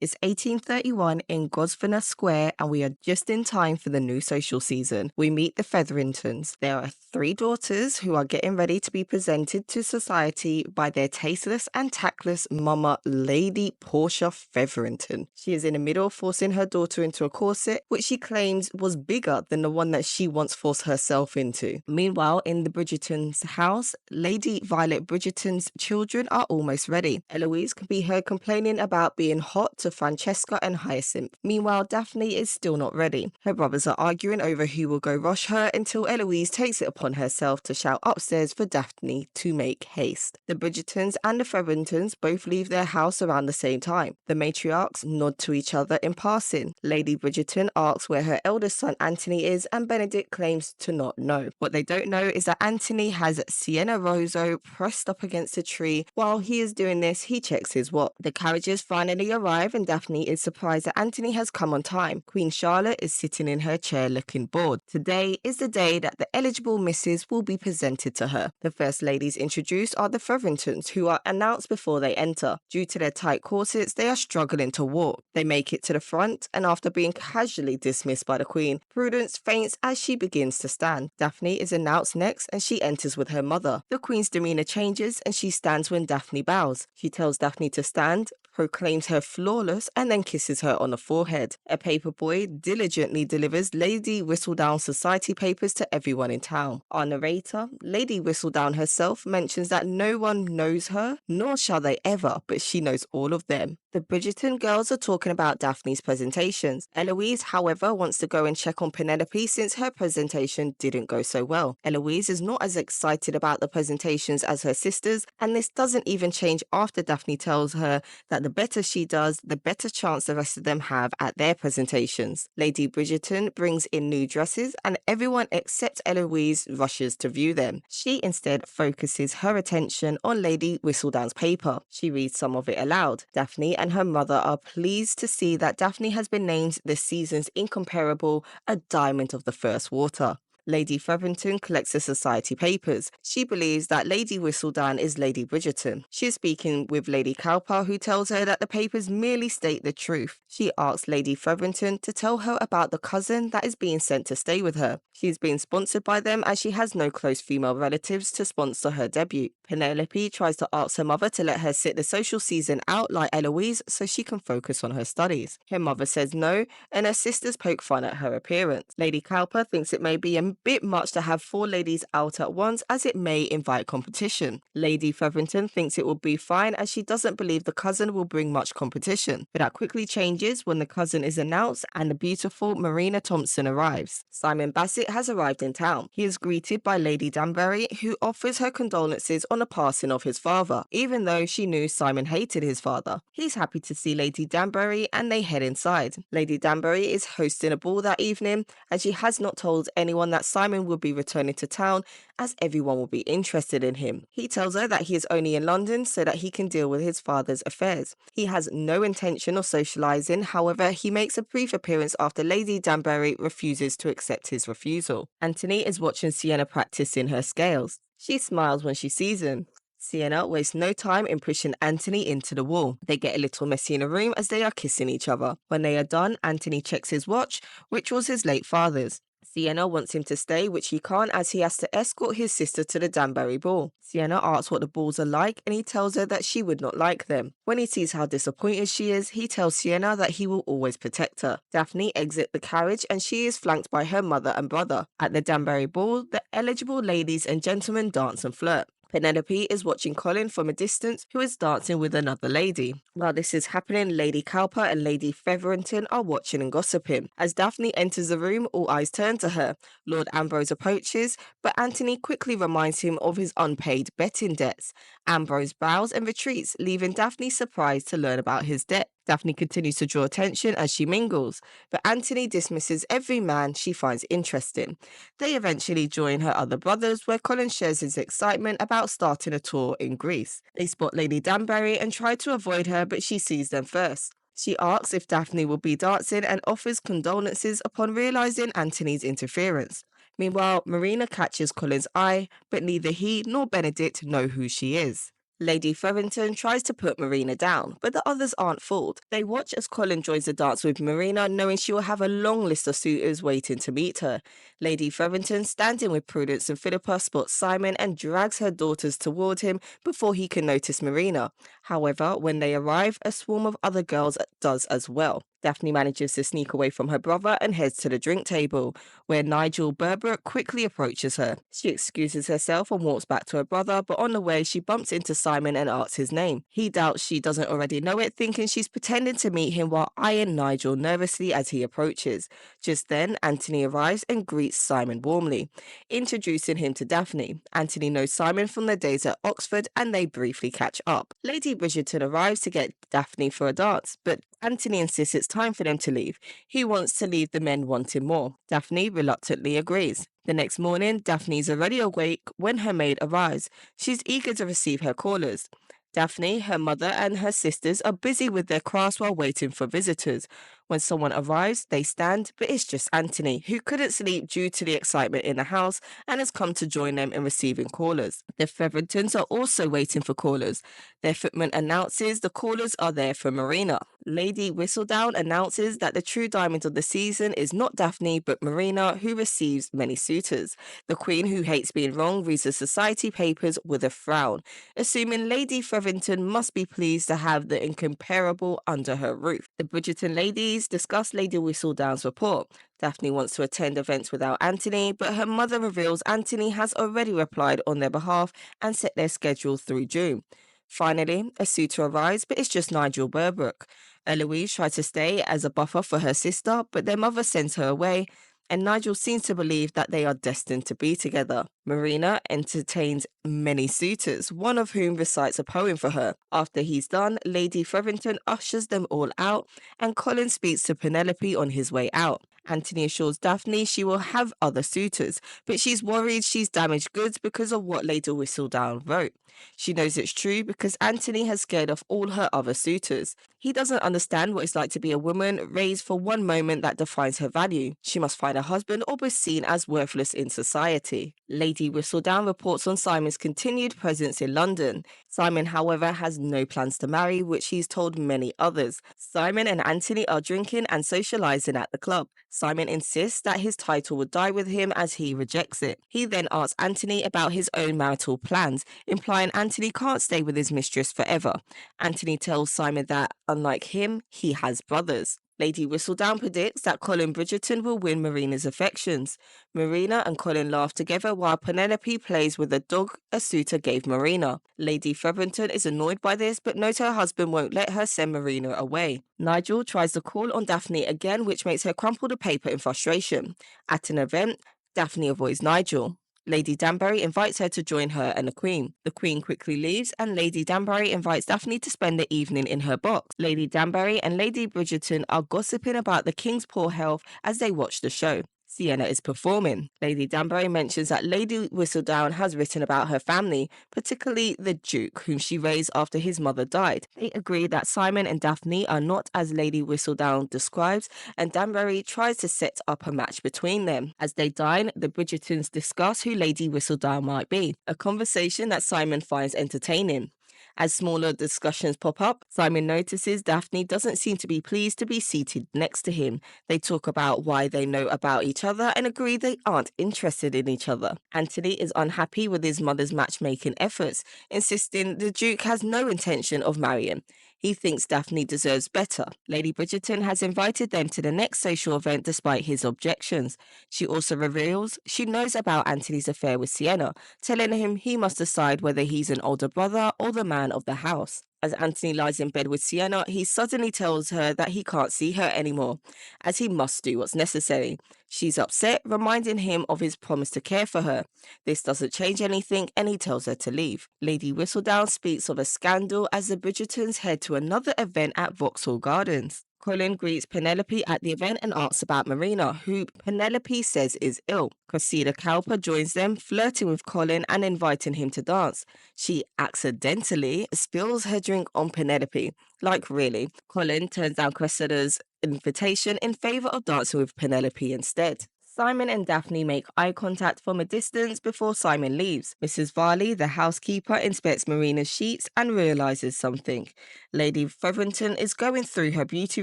It's 1831 in Grosvenor Square, and we are just in time for the new social season. We meet the Featheringtons. There are three daughters who are getting ready to be presented to society by their tasteless and tactless mama, Lady Portia Featherington. She is in the middle, forcing her daughter into a corset, which she claims was bigger than the one that she once forced herself into. Meanwhile, in the Bridgerton's house, Lady Violet Bridgerton's children are almost ready. Eloise can be heard complaining about being hot to Francesca and Hyacinth. Meanwhile, Daphne is still not ready. Her brothers are arguing over who will go rush her until Eloise takes it upon herself to shout upstairs for Daphne to make haste. The Bridgertons and the Featheringtons both leave their house around the same time. The matriarchs nod to each other in passing. Lady Bridgerton asks where her eldest son Anthony is, and Benedict claims to not know. What they don't know is that Anthony has Sienna Rosso pressed up against a tree. While he is doing this, he checks his watch. The carriages finally arrive, and Daphne is surprised that Anthony has come on time. Queen Charlotte is sitting in her chair looking bored. Today is the day that the eligible misses will be presented to her. The first ladies introduced are the Featheringtons, who are announced before they enter. Due to their tight corsets, they are struggling to walk. They make it to the front, and after being casually dismissed by the Queen, Prudence faints as she begins to stand. Daphne is announced next, and she enters with her mother. The Queen's demeanor changes, and she stands when Daphne bows. She tells Daphne to stand, proclaims her flawless, and then kisses her on the forehead. A paperboy diligently delivers Lady Whistledown society papers to everyone in town. Our narrator, Lady Whistledown herself, mentions that no one knows her, nor shall they ever, but she knows all of them. The Bridgerton girls are talking about Daphne's presentations. Eloise, however, wants to go and check on Penelope since her presentation didn't go so well. Eloise is not as excited about the presentations as her sisters, and this doesn't even change after Daphne tells her that the better she does, the better chance the rest of them have at their presentations. Lady Bridgerton brings in new dresses, and everyone except Eloise rushes to view them. She instead focuses her attention on Lady Whistledown's paper. She reads some of it aloud. Daphne and her mother are pleased to see that Daphne has been named this season's incomparable a diamond of the first water. Lady Featherington collects the society papers. She believes that Lady Whistledown is Lady Bridgerton. She is speaking with Lady Cowper, who tells her that the papers merely state the truth. She asks Lady Featherington to tell her about the cousin that is being sent to stay with her. She is being sponsored by them as she has no close female relatives to sponsor her debut. Penelope tries to ask her mother to let her sit the social season out like Eloise so she can focus on her studies. Her mother says no, and her sisters poke fun at her appearance. Lady Cowper thinks it may be a bit much to have four ladies out at once, as it may invite competition. Lady Featherington thinks it will be fine as she doesn't believe the cousin will bring much competition. But that quickly changes when the cousin is announced and the beautiful Marina Thompson arrives. Simon Bassett has arrived in town. He is greeted by Lady Danbury, who offers her condolences on the passing of his father, even though she knew Simon hated his father. He's happy to see Lady Danbury, and they head inside. Lady Danbury is hosting a ball that evening, and she has not told anyone that Simon will be returning to town, as everyone will be interested in him. He tells her that he is only in London so that he can deal with his father's affairs. He has no intention of socialising, however, he makes a brief appearance after Lady Danbury refuses to accept his refusal. Anthony is watching Sienna practice in her scales. She smiles when she sees him. Sienna wastes no time in pushing Anthony into the wall. They get a little messy in a room as they are kissing each other. When they are done, Anthony checks his watch, which was his late father's. Sienna wants him to stay, which he can't as he has to escort his sister to the Danbury ball. Sienna asks what the balls are like, and he tells her that she would not like them. When he sees how disappointed she is, he tells Sienna that he will always protect her. Daphne exits the carriage, and she is flanked by her mother and brother. At the Danbury ball, the eligible ladies and gentlemen dance and flirt. Penelope is watching Colin from a distance, who is dancing with another lady. While this is happening, Lady Cowper and Lady Featherington are watching and gossiping. As Daphne enters the room, all eyes turn to her. Lord Ambrose approaches, but Anthony quickly reminds him of his unpaid betting debts. Ambrose bows and retreats, leaving Daphne surprised to learn about his debt. Daphne continues to draw attention as she mingles, but Anthony dismisses every man she finds interesting. They eventually join her other brothers, where Colin shares his excitement about starting a tour in Greece. They spot Lady Danbury and try to avoid her, but she sees them first. She asks if Daphne will be dancing and offers condolences upon realising Anthony's interference. Meanwhile, Marina catches Colin's eye, but neither he nor Benedict know who she is. Lady Featherington tries to put Marina down, but the others aren't fooled. They watch as Colin joins the dance with Marina, knowing she will have a long list of suitors waiting to meet her. Lady Featherington, standing with Prudence and Philippa, spots Simon and drags her daughters toward him before he can notice Marina. However, when they arrive, a swarm of other girls does as well. Daphne manages to sneak away from her brother and heads to the drink table, where Nigel Berbrook quickly approaches her. She excuses herself and walks back to her brother, but on the way she bumps into Simon and asks his name. He doubts she doesn't already know it, thinking she's pretending to meet him while eyeing Nigel nervously as he approaches. Just then, Anthony arrives and greets Simon warmly, introducing him to Daphne. Anthony knows Simon from their days at Oxford and they briefly catch up. Lady Bridgerton arrives to get Daphne for a dance, but Anthony insists it's time for them to leave. He wants to leave the men wanting more. Daphne reluctantly agrees. The next morning, Daphne's already awake when her maid arrives. She's eager to receive her callers. Daphne, her mother, and her sisters are busy with their crafts while waiting for visitors. When someone arrives, they stand, but it's just Anthony, who couldn't sleep due to the excitement in the house and has come to join them in receiving callers. The Featheringtons are also waiting for callers. Their footman announces the callers are there for Marina. Lady Whistledown announces that the true diamond of the season is not Daphne, but Marina, who receives many suitors. The Queen, who hates being wrong, reads the society papers with a frown, assuming Lady Featherington must be pleased to have the incomparable under her roof. The Bridgerton ladies discuss Lady Whistledown's report. Daphne wants to attend events without Anthony, but her mother reveals Anthony has already replied on their behalf and set their schedule through June. Finally, a suitor arrives, but it's just Nigel Berbrook. Eloise tries to stay as a buffer for her sister, but their mother sends her away, and Nigel seems to believe that they are destined to be together. Marina entertains many suitors, one of whom recites a poem for her. After he's done, Lady Featherington ushers them all out, and Colin speaks to Penelope on his way out. Anthony assures Daphne she will have other suitors, but she's worried she's damaged goods because of what Lady Whistledown wrote. She knows it's true because Anthony has scared off all her other suitors. He doesn't understand what it's like to be a woman raised for one moment that defines her value. She must find a husband or be seen as worthless in society. Lady Whistledown reports on Simon's continued presence in London. Simon, however, has no plans to marry, which he's told many others. Simon and Anthony are drinking and socialising at the club. Simon insists that his title would die with him as he rejects it. He then asks Anthony about his own marital plans, implying Anthony can't stay with his mistress forever. Anthony tells Simon that, unlike him, he has brothers. Lady Whistledown predicts that Colin Bridgerton will win Marina's affections. Marina and Colin laugh together while Penelope plays with the dog a suitor gave Marina. Lady Featherington is annoyed by this but knows her husband won't let her send Marina away. Nigel tries to call on Daphne again, which makes her crumple the paper in frustration. At an event, Daphne avoids Nigel. Lady Danbury invites her to join her and the Queen. The Queen quickly leaves and Lady Danbury invites Daphne to spend the evening in her box. Lady Danbury and Lady Bridgerton are gossiping about the King's poor health as they watch the show. Sienna is performing. Lady Danbury mentions that Lady Whistledown has written about her family, particularly the Duke, whom she raised after his mother died. They agree that Simon and Daphne are not as Lady Whistledown describes, and Danbury tries to set up a match between them. As they dine, the Bridgertons discuss who Lady Whistledown might be, a conversation that Simon finds entertaining. As smaller discussions pop up, Simon notices Daphne doesn't seem to be pleased to be seated next to him. They talk about why they know about each other and agree they aren't interested in each other. Anthony is unhappy with his mother's matchmaking efforts, insisting the Duke has no intention of marrying. He thinks Daphne deserves better. Lady Bridgerton has invited them to the next social event despite his objections. She also reveals she knows about Anthony's affair with Sienna, telling him he must decide whether he's an older brother or the man of the house. As Anthony lies in bed with Sienna, he suddenly tells her that he can't see her anymore, as he must do what's necessary. She's upset, reminding him of his promise to care for her. This doesn't change anything, and he tells her to leave. Lady Whistledown speaks of a scandal as the Bridgertons head to another event at Vauxhall Gardens. Colin greets Penelope at the event and asks about Marina, who Penelope says is ill. Cressida Cowper joins them, flirting with Colin and inviting him to dance. She accidentally spills her drink on Penelope. Like, really? Colin turns down Cressida's invitation in favour of dancing with Penelope instead. Simon and Daphne make eye contact from a distance before Simon leaves. Mrs. Varley, the housekeeper, inspects Marina's sheets and realizes something. Lady Featherington is going through her beauty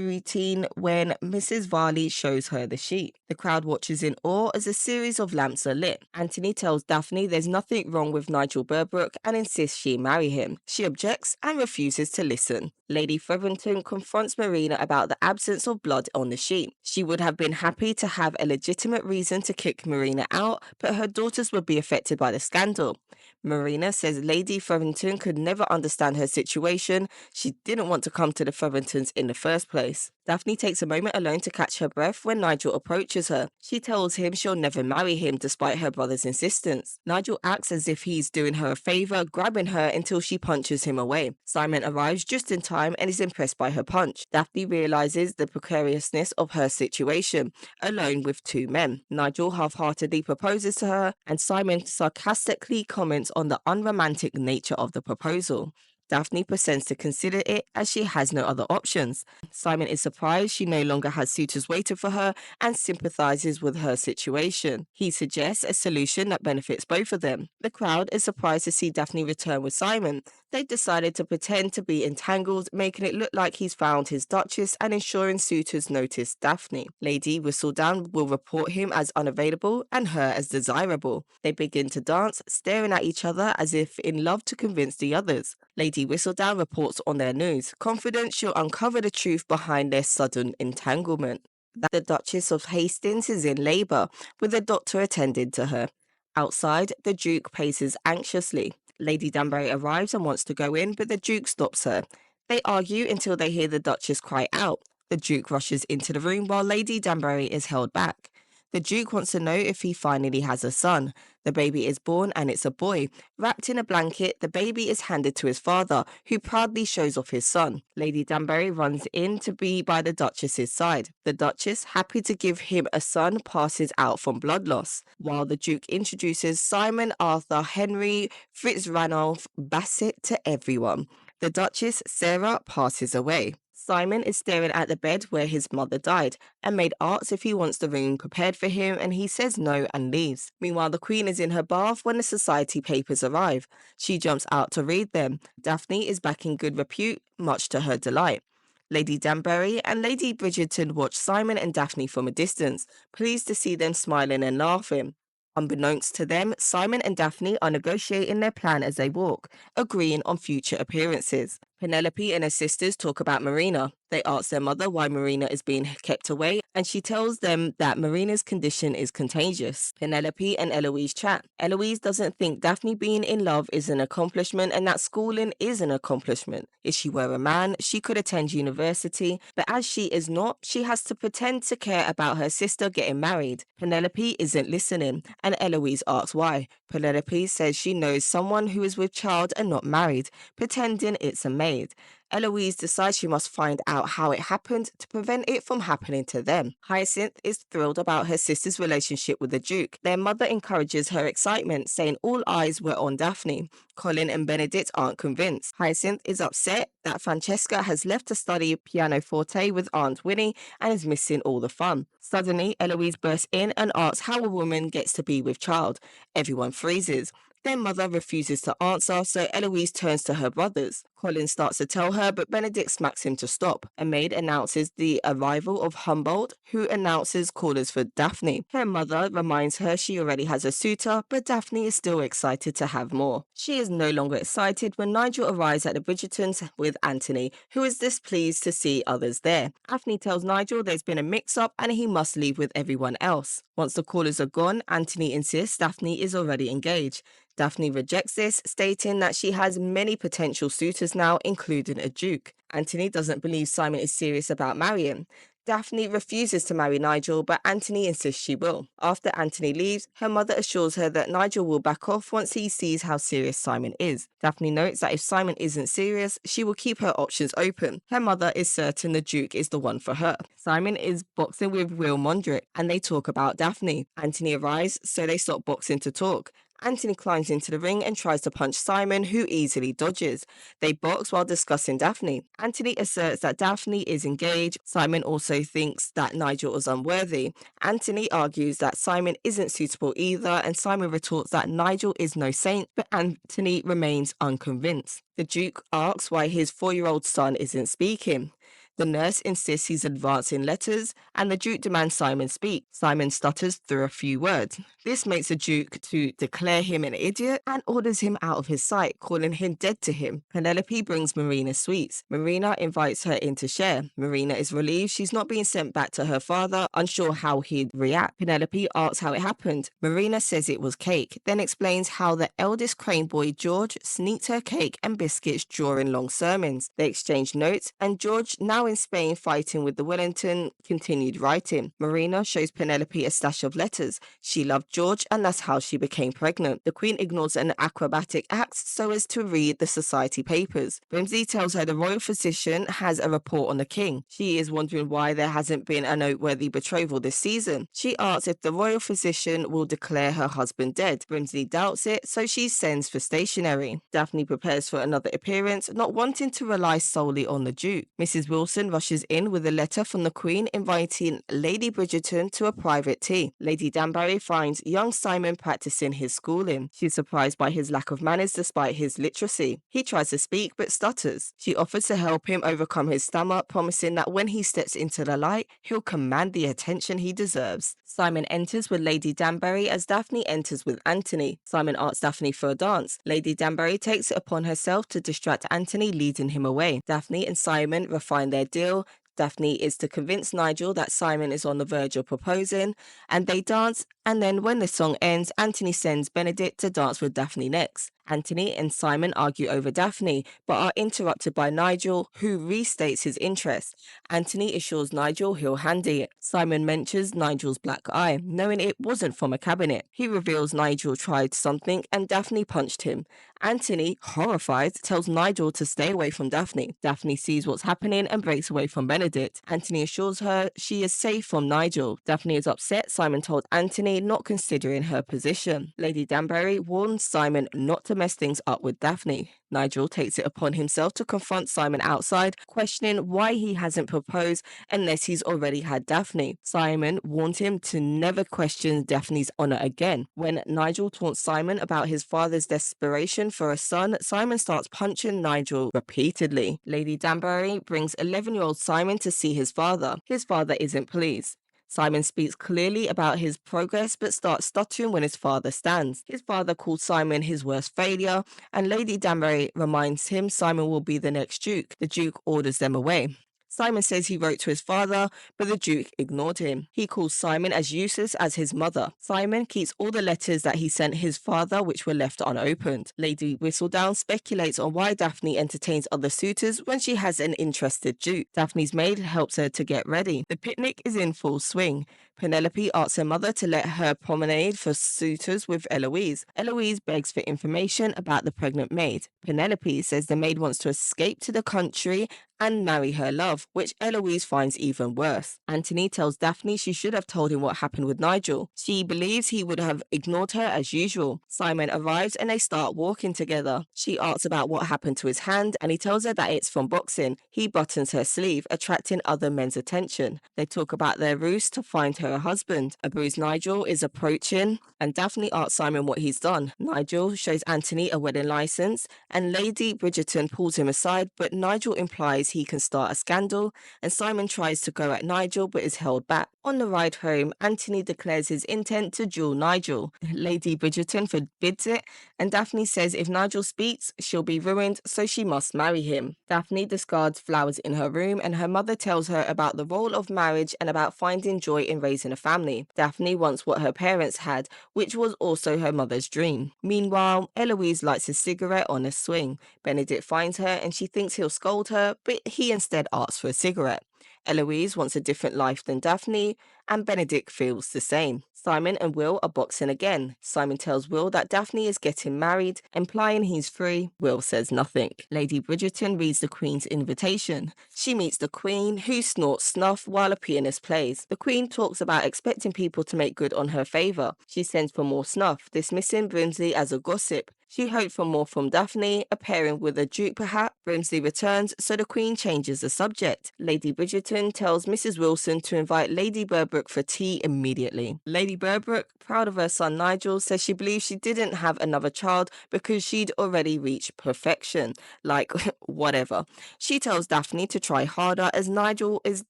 routine when Mrs. Varley shows her the sheet. The crowd watches in awe as a series of lamps are lit. Anthony tells Daphne there's nothing wrong with Nigel Burbrook and insists she marry him. She objects and refuses to listen. Lady Featherington confronts Marina about the absence of blood on the sheet. She would have been happy to have a legitimate reason to kick Marina out, but her daughters would be affected by the scandal. Marina says Lady Featherington could never understand her situation. She didn't want to come to the Featheringtons in the first place. Daphne takes a moment alone to catch her breath when Nigel approaches her. She tells him she'll never marry him despite her brother's insistence. Nigel acts as if he's doing her a favour, grabbing her until she punches him away. Simon arrives just in time and is impressed by her punch. Daphne realises the precariousness of her situation, alone with two men. Nigel half-heartedly proposes to her, and Simon sarcastically comments on the unromantic nature of the proposal. Daphne pretends to consider it as she has no other options. Simon is surprised she no longer has suitors waiting for her and sympathizes with her situation. He suggests a solution that benefits both of them. The crowd is surprised to see Daphne return with Simon. They've decided to pretend to be entangled, making it look like he's found his duchess and ensuring suitors notice Daphne. Lady Whistledown will report him as unavailable and her as desirable. They begin to dance, staring at each other as if in love to convince the others. Lady Whistledown reports on their news, confident she'll uncover the truth behind their sudden entanglement. The Duchess of Hastings is in labour, with a doctor attending to her. Outside, the Duke paces anxiously. Lady Danbury arrives and wants to go in, but the Duke stops her. They argue until they hear the Duchess cry out. The Duke rushes into the room while Lady Danbury is held back. The Duke wants to know if he finally has a son. The baby is born and it's a boy. Wrapped in a blanket, the baby is handed to his father, who proudly shows off his son. Lady Danbury runs in to be by the Duchess's side. The Duchess, happy to give him a son, passes out from blood loss, while the Duke introduces Simon Arthur Henry Fitzranulph Bassett to everyone. The Duchess, Sarah, passes away. Simon is staring at the bed where his mother died. A maid asks if he wants the room prepared for him and he says no and leaves. Meanwhile, the Queen is in her bath when the society papers arrive. She jumps out to read them. Daphne is back in good repute, much to her delight. Lady Danbury and Lady Bridgerton watch Simon and Daphne from a distance, pleased to see them smiling and laughing. Unbeknownst to them, Simon and Daphne are negotiating their plan as they walk, agreeing on future appearances. Penelope and her sisters talk about Marina. They ask their mother why Marina is being kept away, and she tells them that Marina's condition is contagious. Penelope and Eloise chat. Eloise doesn't think Daphne being in love is an accomplishment and that schooling is an accomplishment. If she were a man, she could attend university, but as she is not, she has to pretend to care about her sister getting married. Penelope isn't listening, and Eloise asks why. Penelope says she knows someone who is with child and not married, pretending it's a maid. Eloise decides she must find out how it happened to prevent it from happening to them. Hyacinth is thrilled about her sister's relationship with the Duke. Their mother encourages her excitement, saying all eyes were on Daphne. Colin and Benedict aren't convinced. Hyacinth is upset that Francesca has left to study pianoforte with Aunt Winnie and is missing all the fun. Suddenly, Eloise bursts in and asks how a woman gets to be with child. Everyone freezes. Their mother refuses to answer, so Eloise turns to her brothers. Colin starts to tell her, but Benedict smacks him to stop. A maid announces the arrival of Humboldt, who announces callers for Daphne. Her mother reminds her she already has a suitor, but Daphne is still excited to have more. She is no longer excited when Nigel arrives at the Bridgertons with Anthony, who is displeased to see others there. Daphne tells Nigel there's been a mix-up and he must leave with everyone else. Once the callers are gone, Anthony insists Daphne is already engaged. Daphne rejects this, stating that she has many potential suitors now, including a duke. Anthony doesn't believe Simon is serious about marrying. Daphne refuses to marry Nigel, but Anthony insists she will. After Anthony leaves, her mother assures her that Nigel will back off once he sees how serious Simon is. Daphne notes that if Simon isn't serious, she will keep her options open. Her mother is certain the Duke is the one for her. Simon is boxing with Will Mondrick, and they talk about Daphne. Anthony arrives, so they stop boxing to talk. Anthony climbs into the ring and tries to punch Simon, who easily dodges. They box while discussing Daphne. Anthony asserts that Daphne is engaged. Simon also thinks that Nigel is unworthy. Anthony argues that Simon isn't suitable either, and Simon retorts that Nigel is no saint, but Anthony remains unconvinced. The Duke asks why his 4-year-old son isn't speaking. The nurse insists he's advancing letters, and the Duke demands Simon speak. Simon stutters through a few words. This makes the Duke to declare him an idiot and orders him out of his sight, calling him dead to him. Penelope brings Marina sweets. Marina invites her in to share. Marina is relieved she's not being sent back to her father, unsure how he'd react. Penelope asks how it happened. Marina says it was cake, then explains how the eldest crane boy, George, sneaked her cake and biscuits during long sermons. They exchange notes, and George, now in Spain fighting with the Wellington, continued writing. Marina shows Penelope a stash of letters. She loved George, and that's how she became pregnant. The Queen ignores an acrobatic act so as to read the society papers. Regency tells her the royal physician has a report on the king. She is wondering why there hasn't been a noteworthy betrothal this season. She asks if the royal physician will declare her husband dead. Regency doubts it, so she sends for stationery. Daphne prepares for another appearance, not wanting to rely solely on the Duke. Mrs. Wilson rushes in with a letter from the Queen inviting Lady Bridgerton to a private tea. Lady Danbury finds young Simon practicing his schooling. She's surprised by his lack of manners despite his literacy. He tries to speak but stutters. She offers to help him overcome his stammer, promising that when he steps into the light, he'll command the attention he deserves. Simon enters with Lady Danbury as Daphne enters with Anthony. Simon asks Daphne for a dance. Lady Danbury takes it upon herself to distract Anthony, leading him away. Daphne and Simon refine their deal. Daphne is to convince Nigel that Simon is on the verge of proposing, and they dance, and then when the song ends, Anthony sends Benedict to dance with Daphne next. Anthony and Simon argue over Daphne, but are interrupted by Nigel, who restates his interest. Anthony assures Nigel he'll handle it. Simon mentions Nigel's black eye, knowing it wasn't from a cabinet. He reveals Nigel tried something and Daphne punched him. Anthony, horrified, tells Nigel to stay away from Daphne. Daphne sees what's happening and breaks away from Benedict. Anthony assures her she is safe from Nigel. Daphne is upset Simon told Anthony, not considering her position. Lady Danbury warns Simon not to mess things up with Daphne. Nigel takes it upon himself to confront Simon outside, questioning why he hasn't proposed unless he's already had Daphne. Simon warned him to never question Daphne's honour again. When Nigel taunts Simon about his father's desperation for a son, Simon starts punching Nigel repeatedly. Lady Danbury brings 11-year-old Simon to see his father. His father isn't pleased. Simon speaks clearly about his progress but starts stuttering when his father stands. His father calls Simon his worst failure, and Lady Danbury reminds him Simon will be the next Duke. The Duke orders them away. Simon says he wrote to his father, but the Duke ignored him. He calls Simon as useless as his mother. Simon keeps all the letters that he sent his father which were left unopened. Lady Whistledown speculates on why Daphne entertains other suitors when she has an interested Duke. Daphne's maid helps her to get ready. The picnic is in full swing. Penelope asks her mother to let her promenade for suitors with Eloise. Eloise begs for information about the pregnant maid. Penelope says the maid wants to escape to the country and marry her love, which Eloise finds even worse. Anthony tells Daphne she should have told him what happened with Nigel. She believes he would have ignored her as usual. Simon arrives and they start walking together. She asks about what happened to his hand and he tells her that it's from boxing. He buttons her sleeve, attracting other men's attention. They talk about their ruse to find her a husband. A bruised Nigel is approaching and Daphne asks Simon what he's done. Nigel shows Anthony a wedding license and Lady Bridgerton pulls him aside, but Nigel implies he can start a scandal, and Simon tries to go at Nigel but is held back. On the ride home, Anthony declares his intent to duel Nigel. Lady Bridgerton forbids it, and Daphne says if Nigel speaks, she'll be ruined, so she must marry him. Daphne discards flowers in her room, and her mother tells her about the role of marriage and about finding joy in raising a family. Daphne wants what her parents had, which was also her mother's dream. Meanwhile, Eloise lights a cigarette on a swing. Benedict finds her and she thinks he'll scold her, but he instead asks for a cigarette. Eloise wants a different life than Daphne, and Benedict feels the same. Simon and Will are boxing again. Simon tells Will that Daphne is getting married, implying he's free. Will says nothing. Lady Bridgerton reads the Queen's invitation. She meets the Queen, who snorts snuff while a pianist plays. The Queen talks about expecting people to make good on her favour. She sends for more snuff, dismissing Brimsley as a gossip. She hoped for more from Daphne, a pairing with a Duke perhaps. Brimsley returns, so the Queen changes the subject. Lady Bridgerton tells Mrs. Wilson to invite Lady Berbrook for tea immediately. Lady Berbrook, proud of her son Nigel, says she believes she didn't have another child because she'd already reached perfection. Like, whatever. She tells Daphne to try harder as Nigel is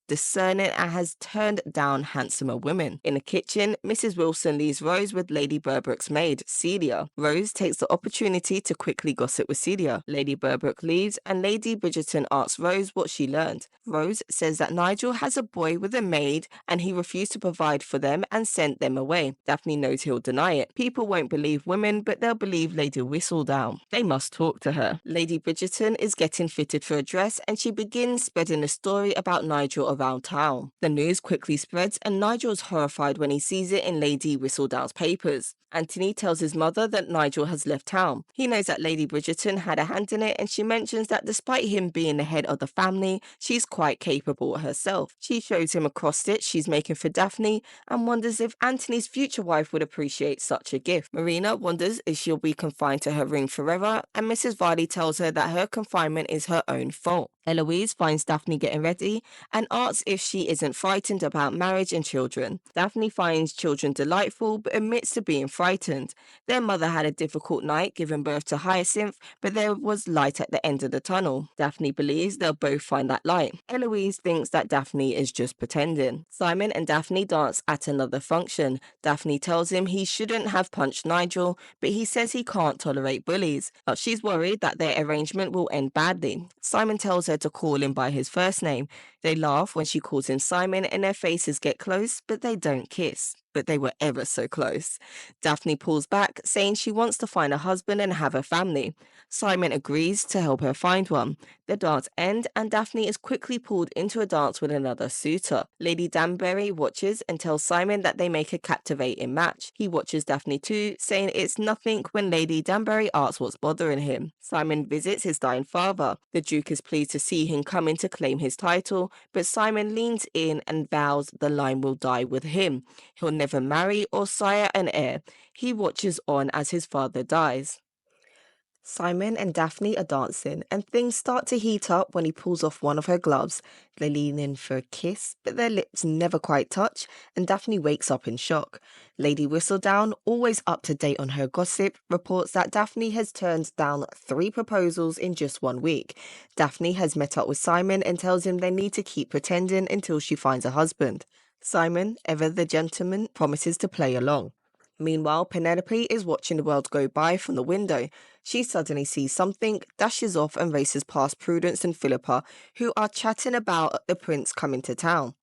discerning and has turned down handsomer women. In the kitchen, Mrs. Wilson leaves Rose with Lady Berbrook's maid, Celia. Rose takes the opportunity to quickly gossip with Celia. Lady Berbrook leaves and Lady Bridgerton asks Rose what she learned. Rose says that Nigel has a boy with a maid and he refused to provide for them and sent them away. Daphne knows he'll deny it. People won't believe women, but they'll believe Lady Whistledown. They must talk to her. Lady Bridgerton is getting fitted for a dress and she begins spreading a story about Nigel around town. The news quickly spreads and Nigel's horrified when he sees it in Lady Whistledown's papers. Anthony tells his mother that Nigel has left town. He knows that Lady Bridgerton had a hand in it and she mentions that despite him being the head of the family, she's quite capable herself. She shows him a cross-stitch she's making for Daphne and wonders if Anthony's future wife would appreciate such a gift. Marina wonders if she'll be confined to her room forever and Mrs. Vardy tells her that her confinement is her own fault. Eloise finds Daphne getting ready and asks if she isn't frightened about marriage and children. Daphne finds children delightful but admits to being frightened. Their mother had a difficult night giving birth to Hyacinth, but there was light at the end of the tunnel. Daphne believes they'll both find that light. Eloise thinks that Daphne is just pretending. Simon and Daphne dance at another function. Daphne tells him he shouldn't have punched Nigel, but he says he can't tolerate bullies. But she's worried that their arrangement will end badly. Simon tells her to call him by his first name. They laugh when she calls him Simon and their faces get close, but they don't kiss. But they were ever so close. Daphne pulls back, saying she wants to find a husband and have a family. Simon agrees to help her find one. The dance ends and Daphne is quickly pulled into a dance with another suitor. Lady Danbury watches and tells Simon that they make a captivating match. He watches Daphne too, saying it's nothing when Lady Danbury asks what's bothering him. Simon visits his dying father. The Duke is pleased to see him come in to claim his title, but Simon leans in and vows the line will die with him. He'll never marry or sire an heir. He watches on as his father dies. Simon and Daphne are dancing, and things start to heat up when he pulls off one of her gloves. They lean in for a kiss, but their lips never quite touch, and Daphne wakes up in shock. Lady Whistledown, always up to date on her gossip, reports that Daphne has turned down 3 proposals in just 1 week. Daphne has met up with Simon and tells him they need to keep pretending until she finds a husband. Simon, ever the gentleman, promises to play along. Meanwhile, Penelope is watching the world go by from the window. She suddenly sees something, dashes off and races past Prudence and Philippa, who are chatting about the prince coming to town.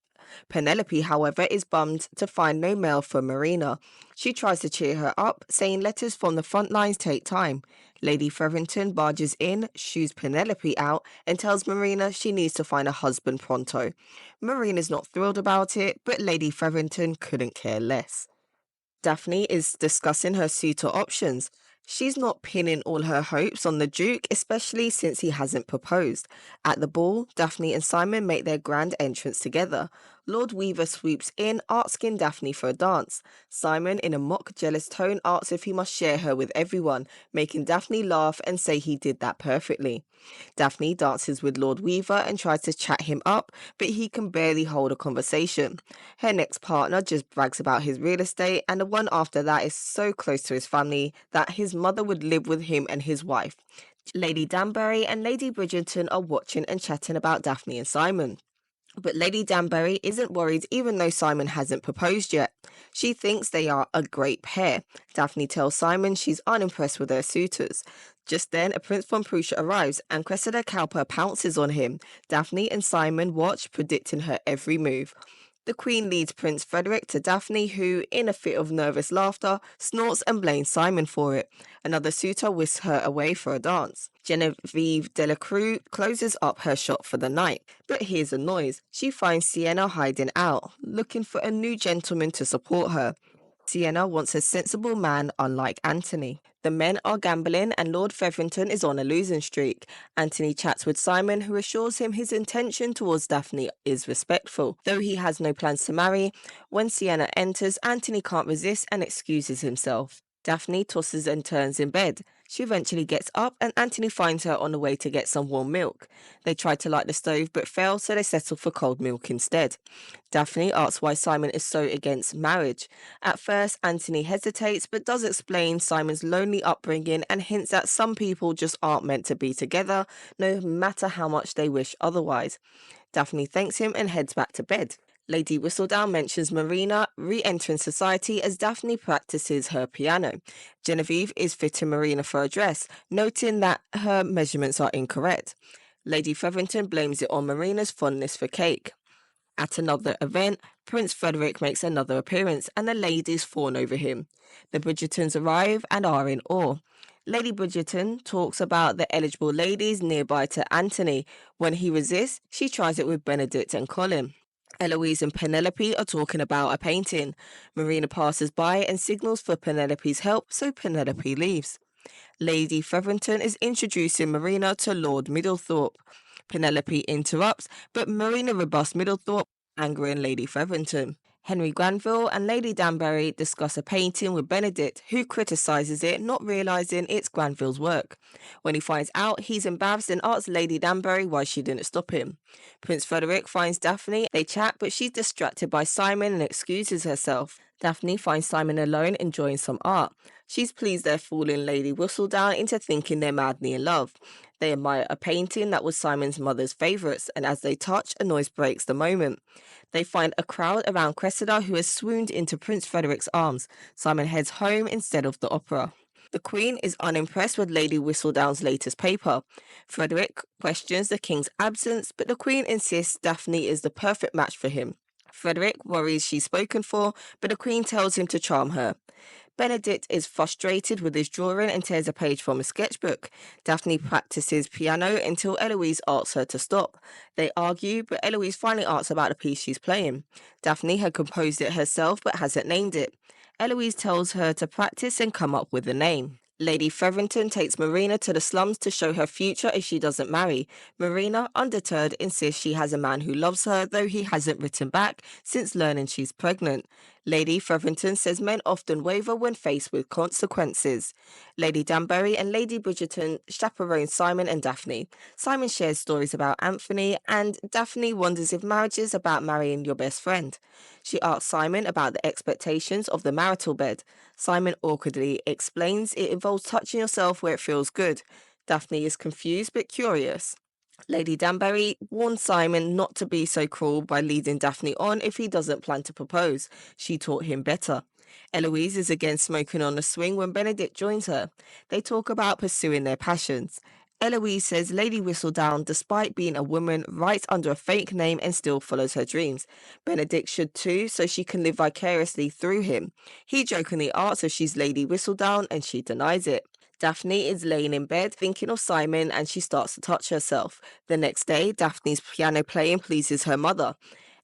Penelope, however, is bummed to find no mail from Marina. She tries to cheer her up, saying letters from the front lines take time. Lady Featherington barges in, shoos Penelope out, and tells Marina she needs to find a husband pronto. Marina's not thrilled about it, but Lady Featherington couldn't care less. Daphne is discussing her suitor options. She's not pinning all her hopes on the Duke, especially since he hasn't proposed. At the ball, Daphne and Simon make their grand entrance together. Lord Weaver swoops in, asking Daphne for a dance. Simon, in a mock jealous tone, asks if he must share her with everyone, making Daphne laugh and say he did that perfectly. Daphne dances with Lord Weaver and tries to chat him up, but he can barely hold a conversation. Her next partner just brags about his real estate, and the one after that is so close to his family that his mother would live with him and his wife. Lady Danbury and Lady Bridgerton are watching and chatting about Daphne and Simon. But Lady Danbury isn't worried even though Simon hasn't proposed yet. She thinks they are a great pair. Daphne tells Simon she's unimpressed with her suitors. Just then, a prince from Prussia arrives and Cressida Cowper pounces on him. Daphne and Simon watch, predicting her every move. The Queen leads Prince Frederick to Daphne, who, in a fit of nervous laughter, snorts and blames Simon for it. Another suitor whisks her away for a dance. Genevieve Delacruz closes up her shop for the night, but hears a noise. She finds Sienna hiding out, looking for a new gentleman to support her. Sienna wants a sensible man unlike Anthony. The men are gambling and Lord Featherington is on a losing streak. Anthony chats with Simon, who assures him his intention towards Daphne is respectful, though he has no plans to marry. When Sienna enters, Anthony can't resist and excuses himself. Daphne tosses and turns in bed. She eventually gets up and Anthony finds her on the way to get some warm milk. They try to light the stove but fail, so they settle for cold milk instead. Daphne asks why Simon is so against marriage. At first, Anthony hesitates but does explain Simon's lonely upbringing and hints that some people just aren't meant to be together, no matter how much they wish otherwise. Daphne thanks him and heads back to bed. Lady Whistledown mentions Marina re-entering society as Daphne practices her piano. Genevieve is fitting Marina for a dress, noting that her measurements are incorrect. Lady Featherington blames it on Marina's fondness for cake. At another event, Prince Frederick makes another appearance and the ladies fawn over him. The Bridgertons arrive and are in awe. Lady Bridgerton talks about the eligible ladies nearby to Anthony. When he resists, she tries it with Benedict and Colin. Eloise and Penelope are talking about a painting. Marina passes by and signals for Penelope's help, so Penelope leaves. Lady Featherington is introducing Marina to Lord Middlethorpe. Penelope interrupts, but Marina rebuffs Middlethorpe, angering Lady Featherington. Henry Granville and Lady Danbury discuss a painting with Benedict, who criticises it, not realising it's Granville's work. When he finds out, he's embarrassed and asks Lady Danbury why she didn't stop him. Prince Frederick finds Daphne, they chat, but she's distracted by Simon and excuses herself. Daphne finds Simon alone enjoying some art. She's pleased they're fooling Lady Whistledown into thinking they're madly in love. They admire a painting that was Simon's mother's favourites, and as they touch, a noise breaks the moment. They find a crowd around Cressida who has swooned into Prince Frederick's arms. Simon heads home instead of the opera. The Queen is unimpressed with Lady Whistledown's latest paper. Frederick questions the King's absence, but the Queen insists Daphne is the perfect match for him. Frederick worries she's spoken for, but the Queen tells him to charm her. Benedict is frustrated with his drawing and tears a page from a sketchbook. Daphne practices piano until Eloise asks her to stop. They argue, but Eloise finally asks about the piece she's playing. Daphne had composed it herself but hasn't named it. Eloise tells her to practice and come up with a name. Lady Featherington takes Marina to the slums to show her future if she doesn't marry. Marina, undeterred, insists she has a man who loves her, though he hasn't written back since learning she's pregnant. Lady Featherington says men often waver when faced with consequences. Lady Danbury and Lady Bridgerton chaperone Simon and Daphne. Simon shares stories about Anthony, and Daphne wonders if marriage is about marrying your best friend. She asks Simon about the expectations of the marital bed. Simon awkwardly explains it involves touching yourself where it feels good. Daphne is confused but curious. Lady Danbury warns Simon not to be so cruel by leading Daphne on if he doesn't plan to propose. She taught him better. Eloise is again smoking on the swing when Benedict joins her. They talk about pursuing their passions. Eloise says Lady Whistledown, despite being a woman, writes under a fake name and still follows her dreams. Benedict should too, so she can live vicariously through him. He jokingly asks if she's Lady Whistledown and she denies it. Daphne is laying in bed thinking of Simon and she starts to touch herself. The next day, Daphne's piano playing pleases her mother.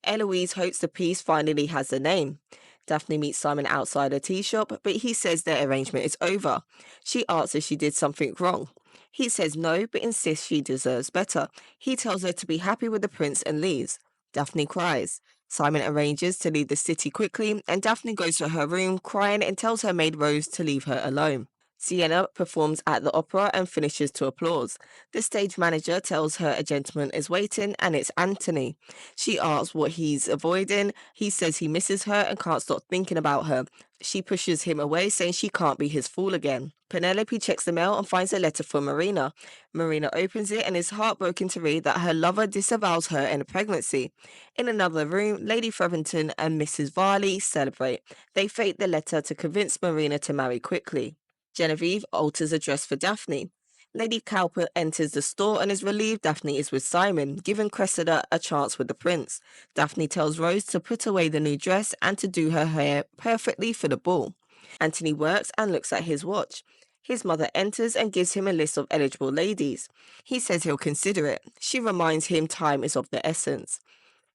Eloise hopes the piece finally has a name. Daphne meets Simon outside a tea shop, but he says their arrangement is over. She asks if she did something wrong. He says no, but insists she deserves better. He tells her to be happy with the prince and leaves. Daphne cries. Simon arranges to leave the city quickly, and Daphne goes to her room crying and tells her maid Rose to leave her alone. Sienna performs at the opera and finishes to applause. The stage manager tells her a gentleman is waiting and it's Anthony. She asks what he's avoiding. He says he misses her and can't stop thinking about her. She pushes him away, saying she can't be his fool again. Penelope checks the mail and finds a letter from Marina. Marina opens it and is heartbroken to read that her lover disavows her in a pregnancy. In another room, Lady Featherington and Mrs. Varley celebrate. They fake the letter to convince Marina to marry quickly. Genevieve alters a dress for Daphne. Lady Cowper enters the store and is relieved Daphne is with Simon, giving Cressida a chance with the prince. Daphne tells Rose to put away the new dress and to do her hair perfectly for the ball. Anthony works and looks at his watch. His mother enters and gives him a list of eligible ladies. He says he'll consider it. She reminds him time is of the essence.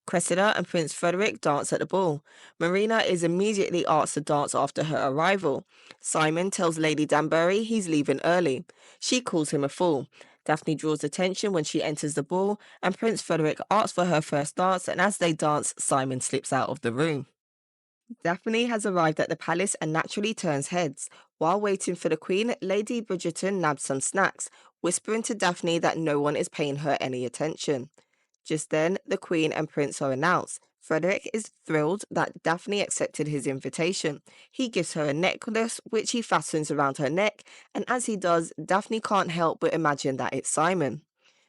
Cressida and Prince Frederick dance at the ball. Marina is immediately asked to dance after her arrival. Simon tells Lady Danbury he's leaving early. She calls him a fool. Daphne draws attention when she enters the ball, and Prince Frederick asks for her first dance, and as they dance, Simon slips out of the room. Daphne has arrived at the palace and naturally turns heads. While waiting for the Queen, Lady Bridgerton nabs some snacks, whispering to Daphne that no one is paying her any attention. Just then, the Queen and Prince are announced. Frederick is thrilled that Daphne accepted his invitation. He gives her a necklace, which he fastens around her neck, and as he does, Daphne can't help but imagine that it's Simon.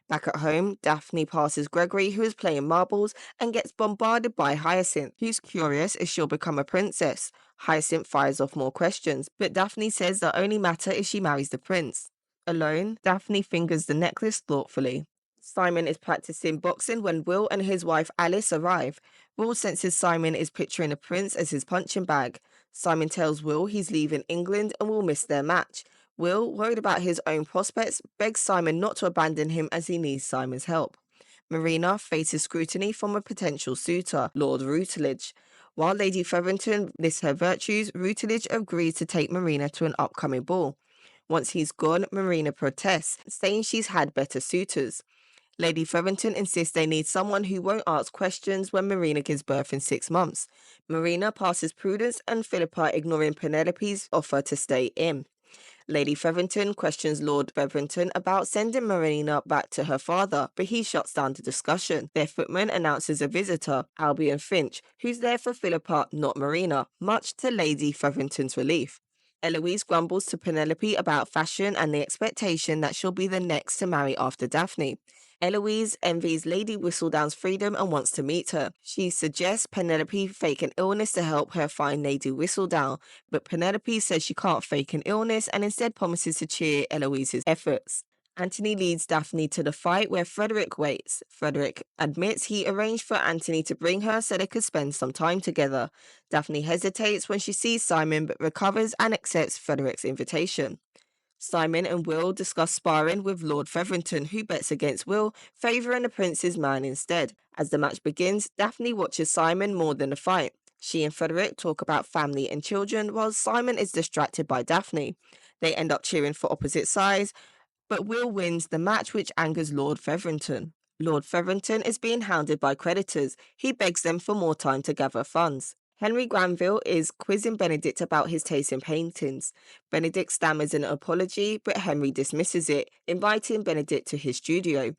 Back at home, Daphne passes Gregory, who is playing marbles, and gets bombarded by Hyacinth, who's curious if she'll become a princess. Hyacinth fires off more questions, but Daphne says the only matter is she marries the prince. Alone, Daphne fingers the necklace thoughtfully. Simon is practicing boxing when Will and his wife Alice arrive. Will senses Simon is picturing the prince as his punching bag. Simon tells Will he's leaving England and will miss their match. Will, worried about his own prospects, begs Simon not to abandon him as he needs Simon's help. Marina faces scrutiny from a potential suitor, Lord Rutledge. While Lady Featherington lists her virtues, Rutledge agrees to take Marina to an upcoming ball. Once he's gone, Marina protests, saying she's had better suitors. Lady Featherington insists they need someone who won't ask questions when Marina gives birth in 6 months. Marina passes Prudence and Philippa, ignoring Penelope's offer to stay in. Lady Featherington questions Lord Featherington about sending Marina back to her father, but he shuts down the discussion. Their footman announces a visitor, Albion Finch, who's there for Philippa, not Marina, much to Lady Featherington's relief. Eloise grumbles to Penelope about fashion and the expectation that she'll be the next to marry after Daphne. Eloise envies Lady Whistledown's freedom and wants to meet her. She suggests Penelope fake an illness to help her find Lady Whistledown, but Penelope says she can't fake an illness and instead promises to cheer Eloise's efforts. Anthony leads Daphne to the fight where Frederick waits. Frederick admits he arranged for Anthony to bring her so they could spend some time together. Daphne hesitates when she sees Simon but recovers and accepts Frederick's invitation. Simon and Will discuss sparring with Lord Featherington, who bets against Will, favouring the prince's man instead. As the match begins, Daphne watches Simon more than the fight. She and Frederick talk about family and children, while Simon is distracted by Daphne. They end up cheering for opposite sides, but Will wins the match, which angers Lord Featherington. Lord Featherington is being hounded by creditors. He begs them for more time to gather funds. Henry Granville is quizzing Benedict about his taste in paintings. Benedict stammers an apology, but Henry dismisses it, inviting Benedict to his studio.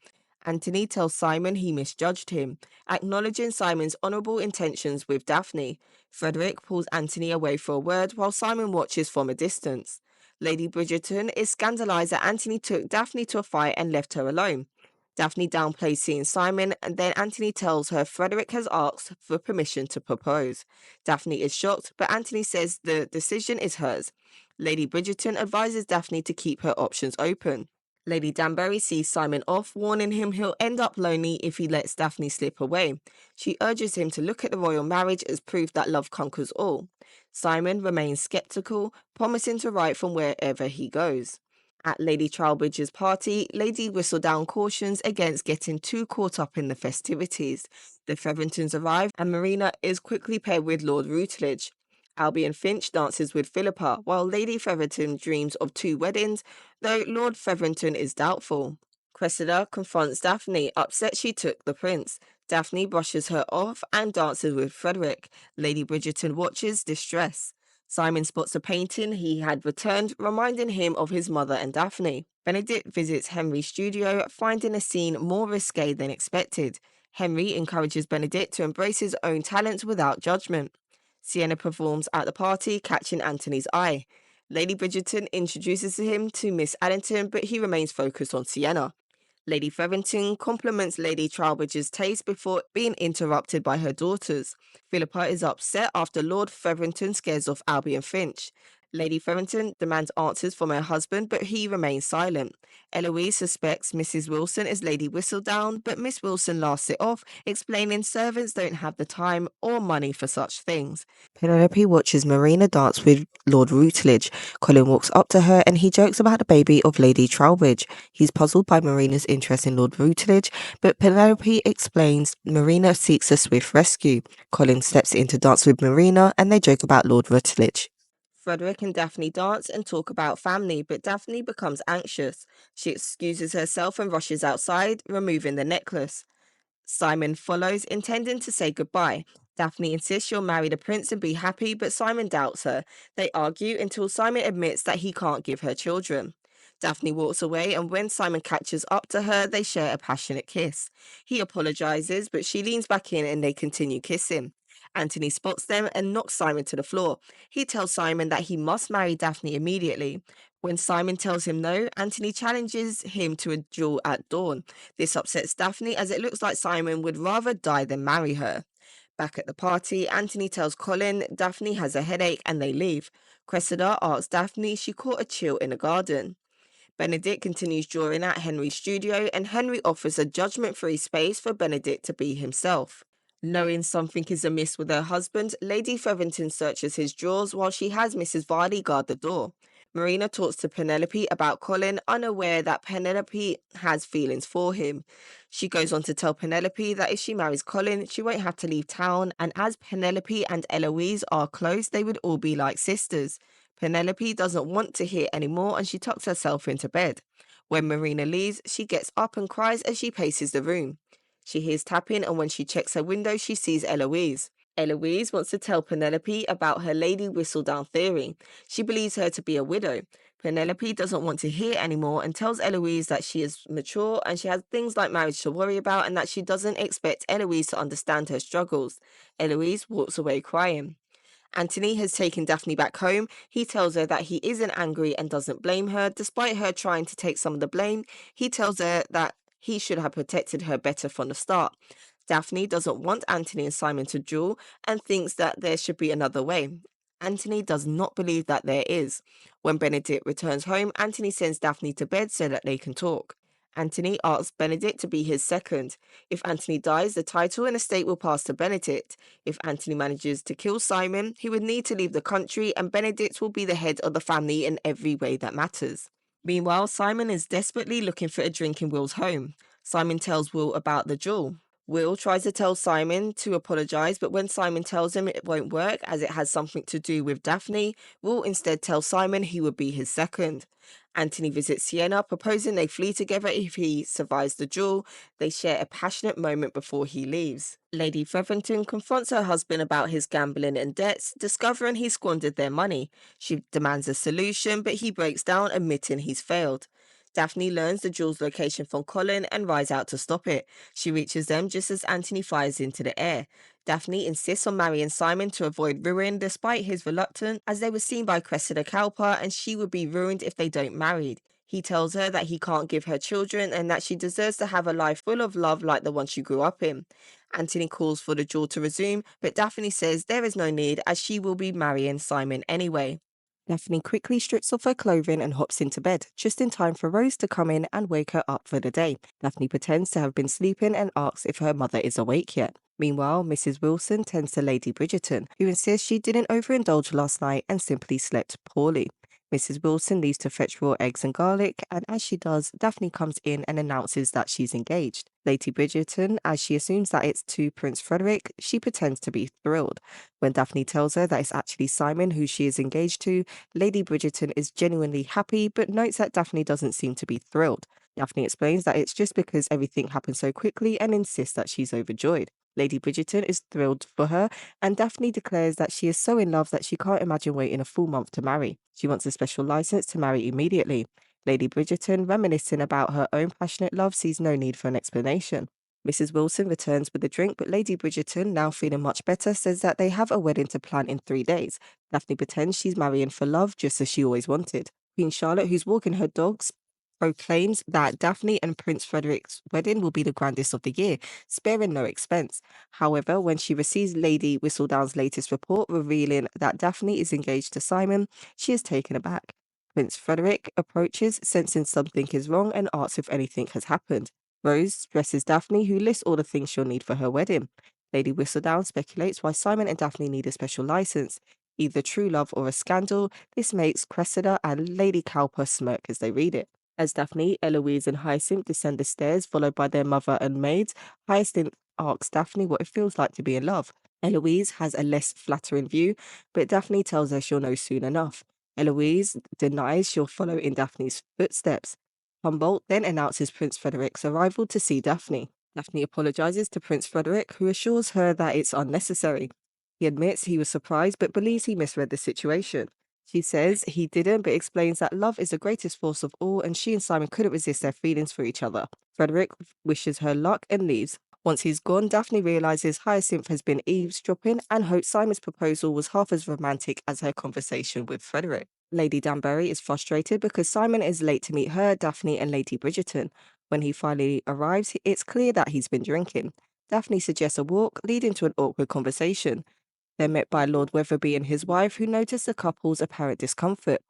Anthony tells Simon he misjudged him, acknowledging Simon's honourable intentions with Daphne. Frederick pulls Anthony away for a word while Simon watches from a distance. Lady Bridgerton is scandalised that Anthony took Daphne to a fight and left her alone. Daphne downplays seeing Simon, and then Anthony tells her Frederick has asked for permission to propose. Daphne is shocked, but Anthony says the decision is hers. Lady Bridgerton advises Daphne to keep her options open. Lady Danbury sees Simon off, warning him he'll end up lonely if he lets Daphne slip away. She urges him to look at the royal marriage as proof that love conquers all. Simon remains sceptical, promising to write from wherever he goes. At Lady Trowbridge's party, Lady Whistledown cautions against getting too caught up in the festivities. The Featheringtons arrive and Marina is quickly paired with Lord Rutledge. Albion Finch dances with Philippa, while Lady Featherington dreams of 2 weddings, though Lord Featherington is doubtful. Cressida confronts Daphne, upset she took the prince. Daphne brushes her off and dances with Frederick. Lady Bridgerton watches, distress. Simon spots a painting he had returned, reminding him of his mother and Daphne. Benedict visits Henry's studio, finding a scene more risque than expected. Henry encourages Benedict to embrace his own talents without judgment. Sienna performs at the party, catching Anthony's eye. Lady Bridgerton introduces him to Miss Addington, but he remains focused on Sienna. Lady Featherington compliments Lady Trowbridge's taste before being interrupted by her daughters. Philippa is upset after Lord Featherington scares off Albion Finch. Lady Featherington demands answers from her husband, but he remains silent. Eloise suspects Mrs. Wilson is Lady Whistledown, but Miss Wilson laughs it off, explaining servants don't have the time or money for such things. Penelope watches Marina dance with Lord Rutledge. Colin walks up to her and he jokes about the baby of Lady Trowbridge. He's puzzled by Marina's interest in Lord Rutledge, but Penelope explains Marina seeks a swift rescue. Colin steps in to dance with Marina and they joke about Lord Rutledge. Frederick and Daphne dance and talk about family, but Daphne becomes anxious. She excuses herself and rushes outside, removing the necklace. Simon follows, intending to say goodbye. Daphne insists she'll marry the prince and be happy, but Simon doubts her. They argue until Simon admits that he can't give her children. Daphne walks away, and when Simon catches up to her, they share a passionate kiss. He apologizes, but she leans back in and they continue kissing. Anthony spots them and knocks Simon to the floor. He tells Simon that he must marry Daphne immediately. When Simon tells him no, Anthony challenges him to a duel at dawn. This upsets Daphne as it looks like Simon would rather die than marry her. Back at the party, Anthony tells Colin Daphne has a headache and they leave. Cressida asks Daphne she caught a chill in a garden. Benedict continues drawing at Henry's studio and Henry offers a judgment-free space for Benedict to be himself. Knowing something is amiss with her husband, Lady Featherington searches his drawers while she has Mrs. Varley guard the door. Marina talks to Penelope about Colin, unaware that Penelope has feelings for him. She goes on to tell Penelope that if she marries Colin, she won't have to leave town, and as Penelope and Eloise are close, they would all be like sisters. Penelope doesn't want to hear anymore and she tucks herself into bed. When Marina leaves, she gets up and cries as she paces the room. She hears tapping and when she checks her window, she sees Eloise. Eloise wants to tell Penelope about her Lady Whistledown theory. She believes her to be a widow. Penelope doesn't want to hear anymore and tells Eloise that she is mature and she has things like marriage to worry about and that she doesn't expect Eloise to understand her struggles. Eloise walks away crying. Anthony has taken Daphne back home. He tells her that he isn't angry and doesn't blame her. Despite her trying to take some of the blame, he tells her that he should have protected her better from the start. Daphne doesn't want Anthony and Simon to duel and thinks that there should be another way. Anthony does not believe that there is. When Benedict returns home, Anthony sends Daphne to bed so that they can talk. Anthony asks Benedict to be his second. If Anthony dies, the title and estate will pass to Benedict. If Anthony manages to kill Simon, he would need to leave the country and Benedict will be the head of the family in every way that matters. Meanwhile, Simon is desperately looking for a drink in Will's home. Simon tells Will about the duel. Will tries to tell Simon to apologise, but when Simon tells him it won't work as it has something to do with Daphne, Will instead tells Simon he would be his second. Anthony visits Sienna, proposing they flee together if he survives the duel. They share a passionate moment before he leaves. Lady Featherington confronts her husband about his gambling and debts, discovering he squandered their money. She demands a solution, but he breaks down, admitting he's failed. Daphne learns the duel's location from Colin and rides out to stop it. She reaches them just as Anthony fires into the air. Daphne insists on marrying Simon to avoid ruin despite his reluctance, as they were seen by Cressida Cowper and she would be ruined if they don't marry. He tells her that he can't give her children and that she deserves to have a life full of love like the one she grew up in. Anthony calls for the duel to resume, but Daphne says there is no need as she will be marrying Simon anyway. Daphne quickly strips off her clothing and hops into bed, just in time for Rose to come in and wake her up for the day. Daphne pretends to have been sleeping and asks if her mother is awake yet. Meanwhile, Mrs. Wilson tends to Lady Bridgerton, who insists she didn't overindulge last night and simply slept poorly. Mrs. Wilson leaves to fetch raw eggs and garlic, and as she does, Daphne comes in and announces that she's engaged. Lady Bridgerton, as she assumes that it's to Prince Frederick, she pretends to be thrilled. When Daphne tells her that it's actually Simon who she is engaged to, Lady Bridgerton is genuinely happy, but notes that Daphne doesn't seem to be thrilled. Daphne explains that it's just because everything happened so quickly and insists that she's overjoyed. Lady Bridgerton is thrilled for her, and Daphne declares that she is so in love that she can't imagine waiting a full month to marry. She wants a special license to marry immediately. Lady Bridgerton, reminiscing about her own passionate love, sees no need for an explanation. Mrs. Wilson returns with a drink, but Lady Bridgerton, now feeling much better, says that they have a wedding to plan in 3 days. Daphne pretends she's marrying for love, just as she always wanted. Queen Charlotte, who's walking her dogs, proclaims that Daphne and Prince Frederick's wedding will be the grandest of the year, sparing no expense. However, when she receives Lady Whistledown's latest report revealing that Daphne is engaged to Simon, she is taken aback. Prince Frederick approaches, sensing something is wrong, and asks if anything has happened. Rose dresses Daphne, who lists all the things she'll need for her wedding. Lady Whistledown speculates why Simon and Daphne need a special license, either true love or a scandal. This makes Cressida and Lady Cowper smirk as they read it. As Daphne, Eloise, and Hyacinth descend the stairs, followed by their mother and maids, Hyacinth asks Daphne what it feels like to be in love. Eloise has a less flattering view, but Daphne tells her she'll know soon enough. Eloise denies she'll follow in Daphne's footsteps. Humboldt then announces Prince Frederick's arrival to see Daphne. Daphne apologizes to Prince Frederick, who assures her that it's unnecessary. He admits he was surprised but believes he misread the situation. She says he didn't, but explains that love is the greatest force of all and she and Simon couldn't resist their feelings for each other. Frederick wishes her luck and leaves. Once he's gone, Daphne realizes Hyacinth has been eavesdropping and hopes Simon's proposal was half as romantic as her conversation with Frederick. Lady Danbury is frustrated because Simon is late to meet her, Daphne, and Lady Bridgerton. When he finally arrives, it's clear that he's been drinking. Daphne suggests a walk, leading to an awkward conversation. They're met by Lord Wetherby and his wife, who notice the couple's apparent discomfort.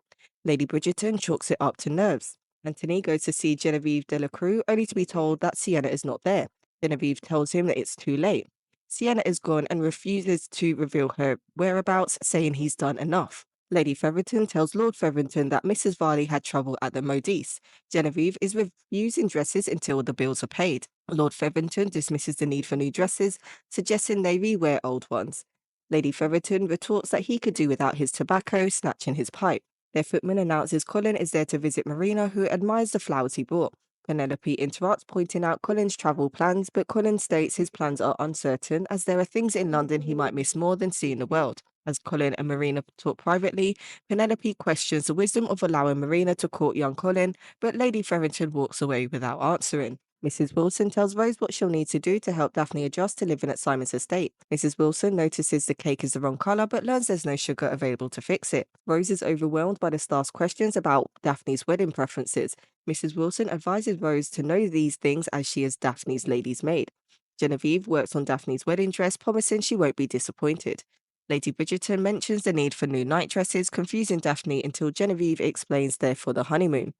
Lady Bridgerton chalks it up to nerves. Anthony goes to see Genevieve Delacroix, only to be told that Sienna is not there. Genevieve tells him that it's too late. Sienna is gone and refuses to reveal her whereabouts, saying he's done enough. Lady Feverton tells Lord Feverton that Mrs. Varley had trouble at the Modiste. Genevieve is refusing dresses until the bills are paid. Lord Feverton dismisses the need for new dresses, suggesting they rewear old ones. Lady Feverton retorts that he could do without his tobacco, snatching his pipe. Their footman announces Colin is there to visit Marina, who admires the flowers he brought. Penelope interrupts, pointing out Colin's travel plans, but Colin states his plans are uncertain as there are things in London he might miss more than seeing the world. As Colin and Marina talk privately, Penelope questions the wisdom of allowing Marina to court young Colin, but Lady Feverton walks away without answering. Mrs. Wilson tells Rose what she'll need to do to help Daphne adjust to living at Simon's estate. Mrs. Wilson notices the cake is the wrong colour but learns there's no sugar available to fix it. Rose is overwhelmed by the staff's questions about Daphne's wedding preferences. Mrs. Wilson advises Rose to know these things as she is Daphne's lady's maid. Genevieve works on Daphne's wedding dress, promising she won't be disappointed. Lady Bridgerton mentions the need for new night dresses, confusing Daphne until Genevieve explains they're for the honeymoon.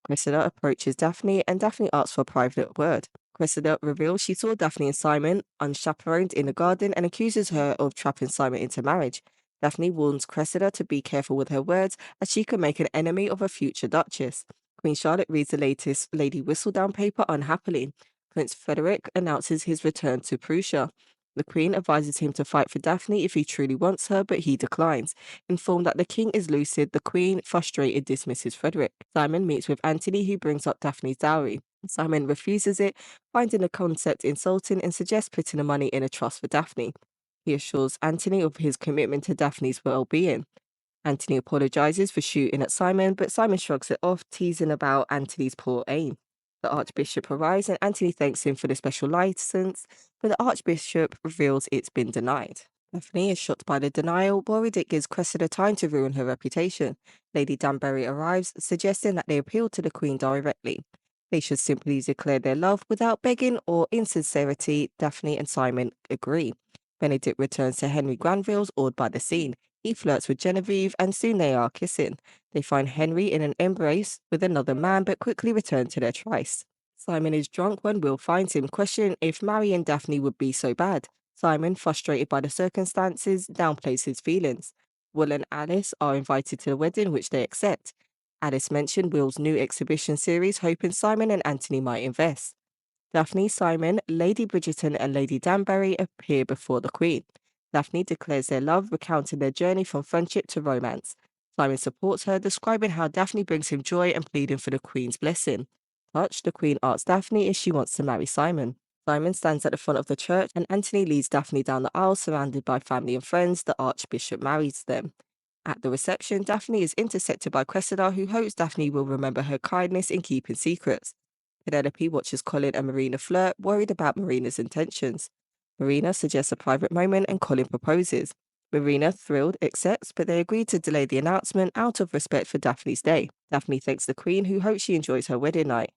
Cressida approaches Daphne and Daphne asks for a private word. Cressida reveals she saw Daphne and Simon unchaperoned in the garden and accuses her of trapping Simon into marriage. Daphne warns Cressida to be careful with her words as she could make an enemy of a future duchess. Queen Charlotte reads the latest Lady Whistledown paper unhappily. Prince Frederick announces his return to Prussia. The Queen advises him to fight for Daphne if he truly wants her, but he declines. Informed that the king is lucid, the Queen, frustrated, dismisses Frederick. Simon meets with Antony, who brings up Daphne's dowry. Simon refuses it, finding the concept insulting, and suggests putting the money in a trust for Daphne. He assures Antony of his commitment to Daphne's well-being. Antony apologizes for shooting at Simon, but Simon shrugs it off, teasing about Antony's poor aim. The Archbishop arrives and Antony thanks him for the special license, but the Archbishop reveals it's been denied. Daphne is shocked by the denial, worried it gives Cressida time to ruin her reputation. Lady Danbury arrives, suggesting that they appeal to the Queen directly. They should simply declare their love without begging or insincerity. Daphne and Simon agree. Benedict returns to Henry Granville's, awed by the scene. He flirts with Genevieve and soon they are kissing. They find Henry in an embrace with another man but quickly return to their tryst. Simon is drunk when Will finds him, questioning if marrying Daphne would be so bad. Simon, frustrated by the circumstances, downplays his feelings. Will and Alice are invited to the wedding, which they accept. Alice mentioned Will's new exhibition series, hoping Simon and Anthony might invest. Daphne, Simon, Lady Bridgerton, and Lady Danbury appear before the Queen. Daphne declares their love, recounting their journey from friendship to romance. Simon supports her, describing how Daphne brings him joy and pleading for the Queen's blessing. Touched, the Queen asks Daphne if she wants to marry Simon. Simon stands at the front of the church and Anthony leads Daphne down the aisle surrounded by family and friends. The Archbishop marries them. At the reception, Daphne is intercepted by Cressida, who hopes Daphne will remember her kindness in keeping secrets. Penelope watches Colin and Marina flirt, worried about Marina's intentions. Marina suggests a private moment and Colin proposes. Marina, thrilled, accepts, but they agree to delay the announcement out of respect for Daphne's day. Daphne thanks the Queen, who hopes she enjoys her wedding night.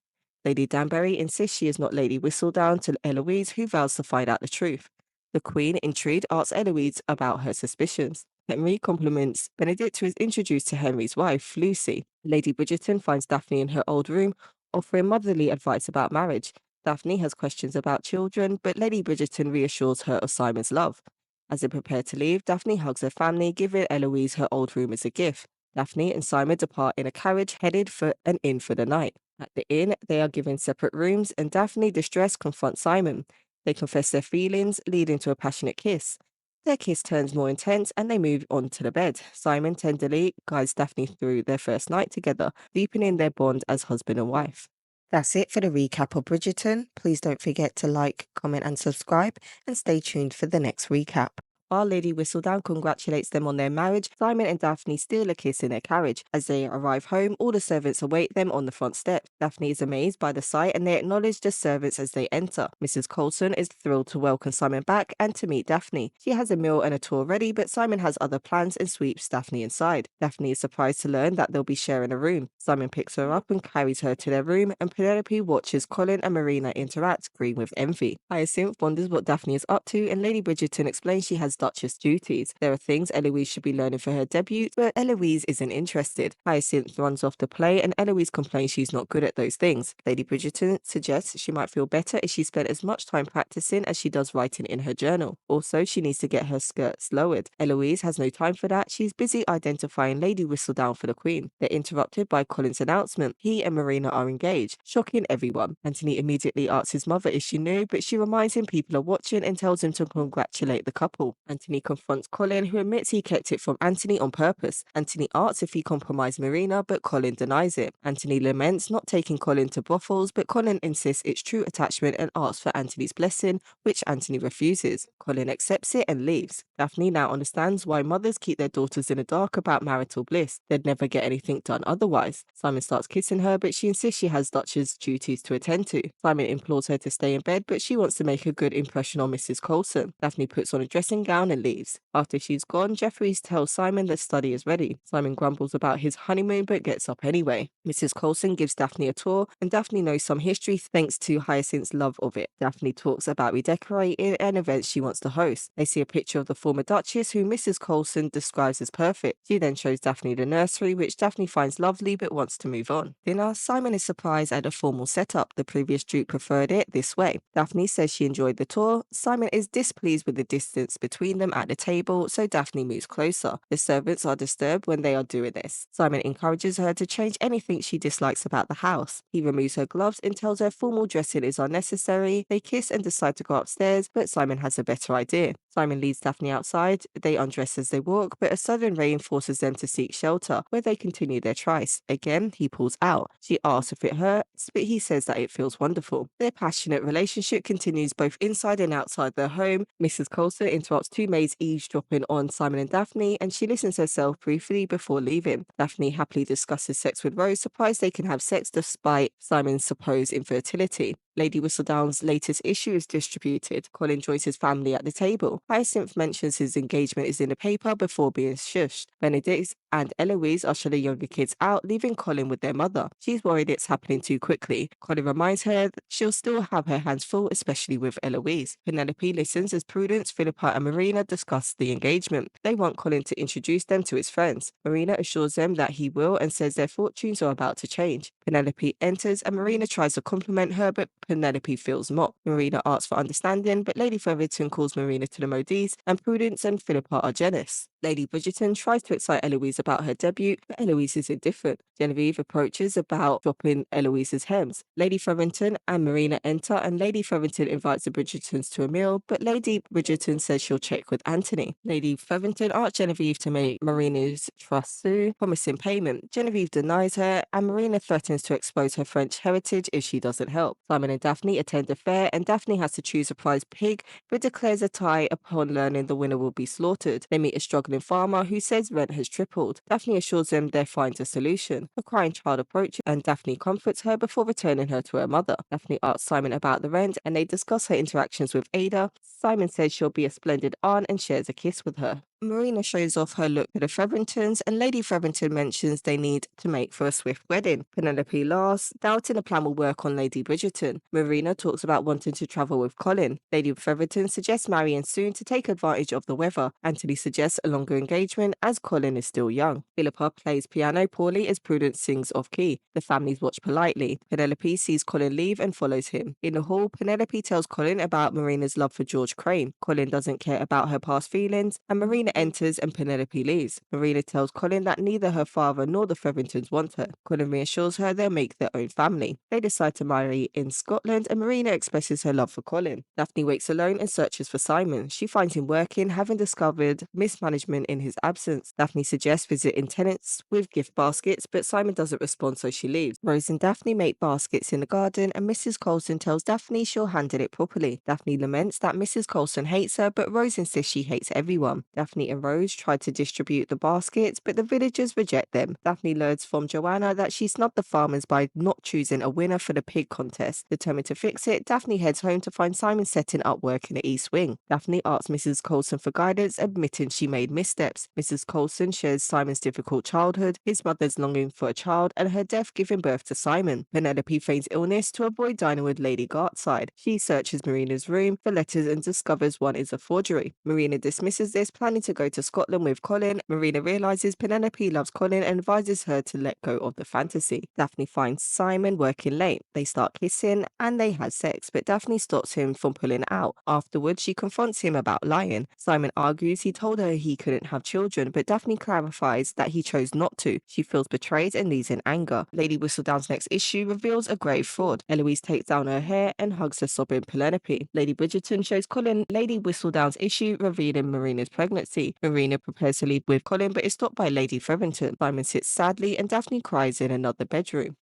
Lady Danbury insists she is not Lady Whistledown to Eloise, who vows to find out the truth. The Queen, intrigued, asks Eloise about her suspicions. Henry compliments Benedict, who is introduced to Henry's wife, Lucy. Lady Bridgerton finds Daphne in her old room, offering motherly advice about marriage. Daphne has questions about children, but Lady Bridgerton reassures her of Simon's love. As they prepare to leave, Daphne hugs her family, giving Eloise her old room as a gift. Daphne and Simon depart in a carriage headed for an inn for the night. At the inn, they are given separate rooms, and Daphne, distressed, confronts Simon. They confess their feelings, leading to a passionate kiss. Their kiss turns more intense, and they move on to the bed. Simon tenderly guides Daphne through their first night together, deepening their bond as husband and wife. That's it for the recap of Bridgerton. Please don't forget to like, comment, and subscribe, and stay tuned for the next recap. While Lady Whistledown congratulates them on their marriage, Simon and Daphne steal a kiss in their carriage. As they arrive home, all the servants await them on the front step. Daphne is amazed by the sight, and they acknowledge the servants as they enter. Mrs. Coulson is thrilled to welcome Simon back and to meet Daphne. She has a meal and a tour ready, but Simon has other plans and sweeps Daphne inside. Daphne is surprised to learn that they'll be sharing a room. Simon picks her up and carries her to their room, and Penelope watches Colin and Marina interact, green with envy. Hyacinth wonders what Daphne is up to, and Lady Bridgerton explains she has Duchess duties. There are things Eloise should be learning for her debut, but Eloise isn't interested. Hyacinth runs off to play, and Eloise complains she's not good at those things. Lady Bridgerton suggests she might feel better if she spent as much time practicing as she does writing in her journal. Also, she needs to get her skirts lowered. Eloise has no time for that. She's busy identifying Lady Whistledown for the Queen. They're interrupted by Colin's announcement. He and Marina are engaged, shocking everyone. Anthony immediately asks his mother if she knew, but she reminds him people are watching and tells him to congratulate the couple. Anthony confronts Colin, who admits he kept it from Anthony on purpose. Anthony asks if he compromised Marina, but Colin denies it. Anthony laments not taking Colin to brothels, but Colin insists it's true attachment and asks for Anthony's blessing, which Anthony refuses. Colin accepts it and leaves. Daphne now understands why mothers keep their daughters in the dark about marital bliss. They'd never get anything done otherwise. Simon starts kissing her, but she insists she has Duchess duties to attend to. Simon implores her to stay in bed, but she wants to make a good impression on Mrs. Coulson. Daphne puts on a dressing gown and leaves. After she's gone, Jeffries tells Simon the study is ready. Simon grumbles about his honeymoon but gets up anyway. Mrs. Coulson gives Daphne a tour, and Daphne knows some history thanks to Hyacinth's love of it. Daphne talks about redecorating and events she wants to host. They see a picture of the former Duchess, who Mrs. Coulson describes as perfect. She then shows Daphne the nursery, which Daphne finds lovely but wants to move on. Dinner, Simon is surprised at the formal setup. The previous Duke preferred it this way. Daphne says she enjoyed the tour. Simon is displeased with the distance between them at the table, so Daphne moves closer. The servants are disturbed when they are doing this. Simon encourages her to change anything she dislikes about the house. He removes her gloves and tells her formal dressing is unnecessary. They kiss and decide to go upstairs, but Simon has a better idea. Simon leads Daphne outside. They undress as they walk, but a sudden rain forces them to seek shelter, where they continue their tryst. Again, he pulls out. She asks if it hurts, but he says that it feels wonderful. Their passionate relationship continues both inside and outside their home. Mrs. Coulson interrupts two maids eavesdropping on Simon and Daphne, and she listens herself briefly before leaving. Daphne happily discusses sex with Rose, surprised they can have sex despite Simon's supposed infertility. Lady Whistledown's latest issue is distributed. Colin joins his family at the table. Hyacinth mentions his engagement is in the paper before being shushed. Benedict and Eloise usher the younger kids out, leaving Colin with their mother. She's worried it's happening too quickly. Colin reminds her that she'll still have her hands full, especially with Eloise. Penelope listens as Prudence, Philippa and Marina discuss the engagement. They want Colin to introduce them to his friends. Marina assures them that he will and says their fortunes are about to change. Penelope enters and Marina tries to compliment her, but Penelope feels mocked. Marina asks for understanding, but Lady Featherton calls Marina to the Modis, and Prudence and Philippa are jealous. Lady Bridgerton tries to excite Eloise about her debut, but Eloise is indifferent. Genevieve approaches about dropping Eloise's hems. Lady Featherton and Marina enter, and Lady Featherton invites the Bridgertons to a meal, but Lady Bridgerton says she'll check with Anthony. Lady Featherton asks Genevieve to make Marina's trust sue, promising payment. Genevieve denies her, and Marina threatens to expose her French heritage if she doesn't help. Simon and Daphne attend a fair, and Daphne has to choose a prize pig, but declares a tie upon learning the winner will be slaughtered. They meet a struggling farmer who says rent has tripled. Daphne assures them there finds a solution. A crying child approaches, and Daphne comforts her before returning her to her mother. Daphne asks Simon about the rent, and they discuss her interactions with Ada. Simon says she'll be a splendid aunt and shares a kiss with her. Marina shows off her look to the Featheringtons, and Lady Featherington mentions they need to make for a swift wedding. Penelope laughs, doubting the plan will work on Lady Bridgerton. Marina talks about wanting to travel with Colin. Lady Featherington suggests marrying soon to take advantage of the weather. Anthony suggests a longer engagement as Colin is still young. Philippa plays piano poorly as Prudence sings off key. The families watch politely. Penelope sees Colin leave and follows him. In the hall, Penelope tells Colin about Marina's love for George Crane. Colin doesn't care about her past feelings, and Marina enters and Penelope leaves. Marina tells Colin that neither her father nor the Featheringtons want her. Colin reassures her they'll make their own family. They decide to marry in Scotland, and Marina expresses her love for Colin. Daphne wakes alone and searches for Simon. She finds him working, having discovered mismanagement in his absence. Daphne suggests visiting tenants with gift baskets, but Simon doesn't respond, so she leaves. Rose and Daphne make baskets in the garden, and Mrs. Colson tells Daphne she'll handle it properly. Daphne laments that Mrs. Colson hates her, but Rose insists she hates everyone. Daphne and Rose try to distribute the baskets, but the villagers reject them. Daphne learns from Joanna that she snubbed the farmers by not choosing a winner for the pig contest. Determined to fix it, Daphne heads home to find Simon setting up work in the East Wing. Daphne asks Mrs. Colson for guidance, admitting she made missteps. Mrs. Colson shares Simon's difficult childhood, his mother's longing for a child, and her death giving birth to Simon. Penelope feigns illness to avoid dining with Lady Gartside. She searches Marina's room for letters and discovers one is a forgery. Marina dismisses this, planning to go to Scotland with Colin. Marina realizes Penelope loves Colin and advises her to let go of the fantasy. Daphne finds Simon working late. They start kissing and they have sex, but Daphne stops him from pulling out. Afterwards, she confronts him about lying. Simon argues he told her he couldn't have children, but Daphne clarifies that he chose not to. She feels betrayed and leaves in anger. Lady Whistledown's next issue reveals a grave fraud. Eloise takes down her hair and hugs her sobbing Penelope. Lady Bridgerton shows Colin Lady Whistledown's issue, revealing Marina's pregnancy. Marina prepares to leave with Colin, but is stopped by Lady Featherington. Simon sits sadly and Daphne cries in another bedroom.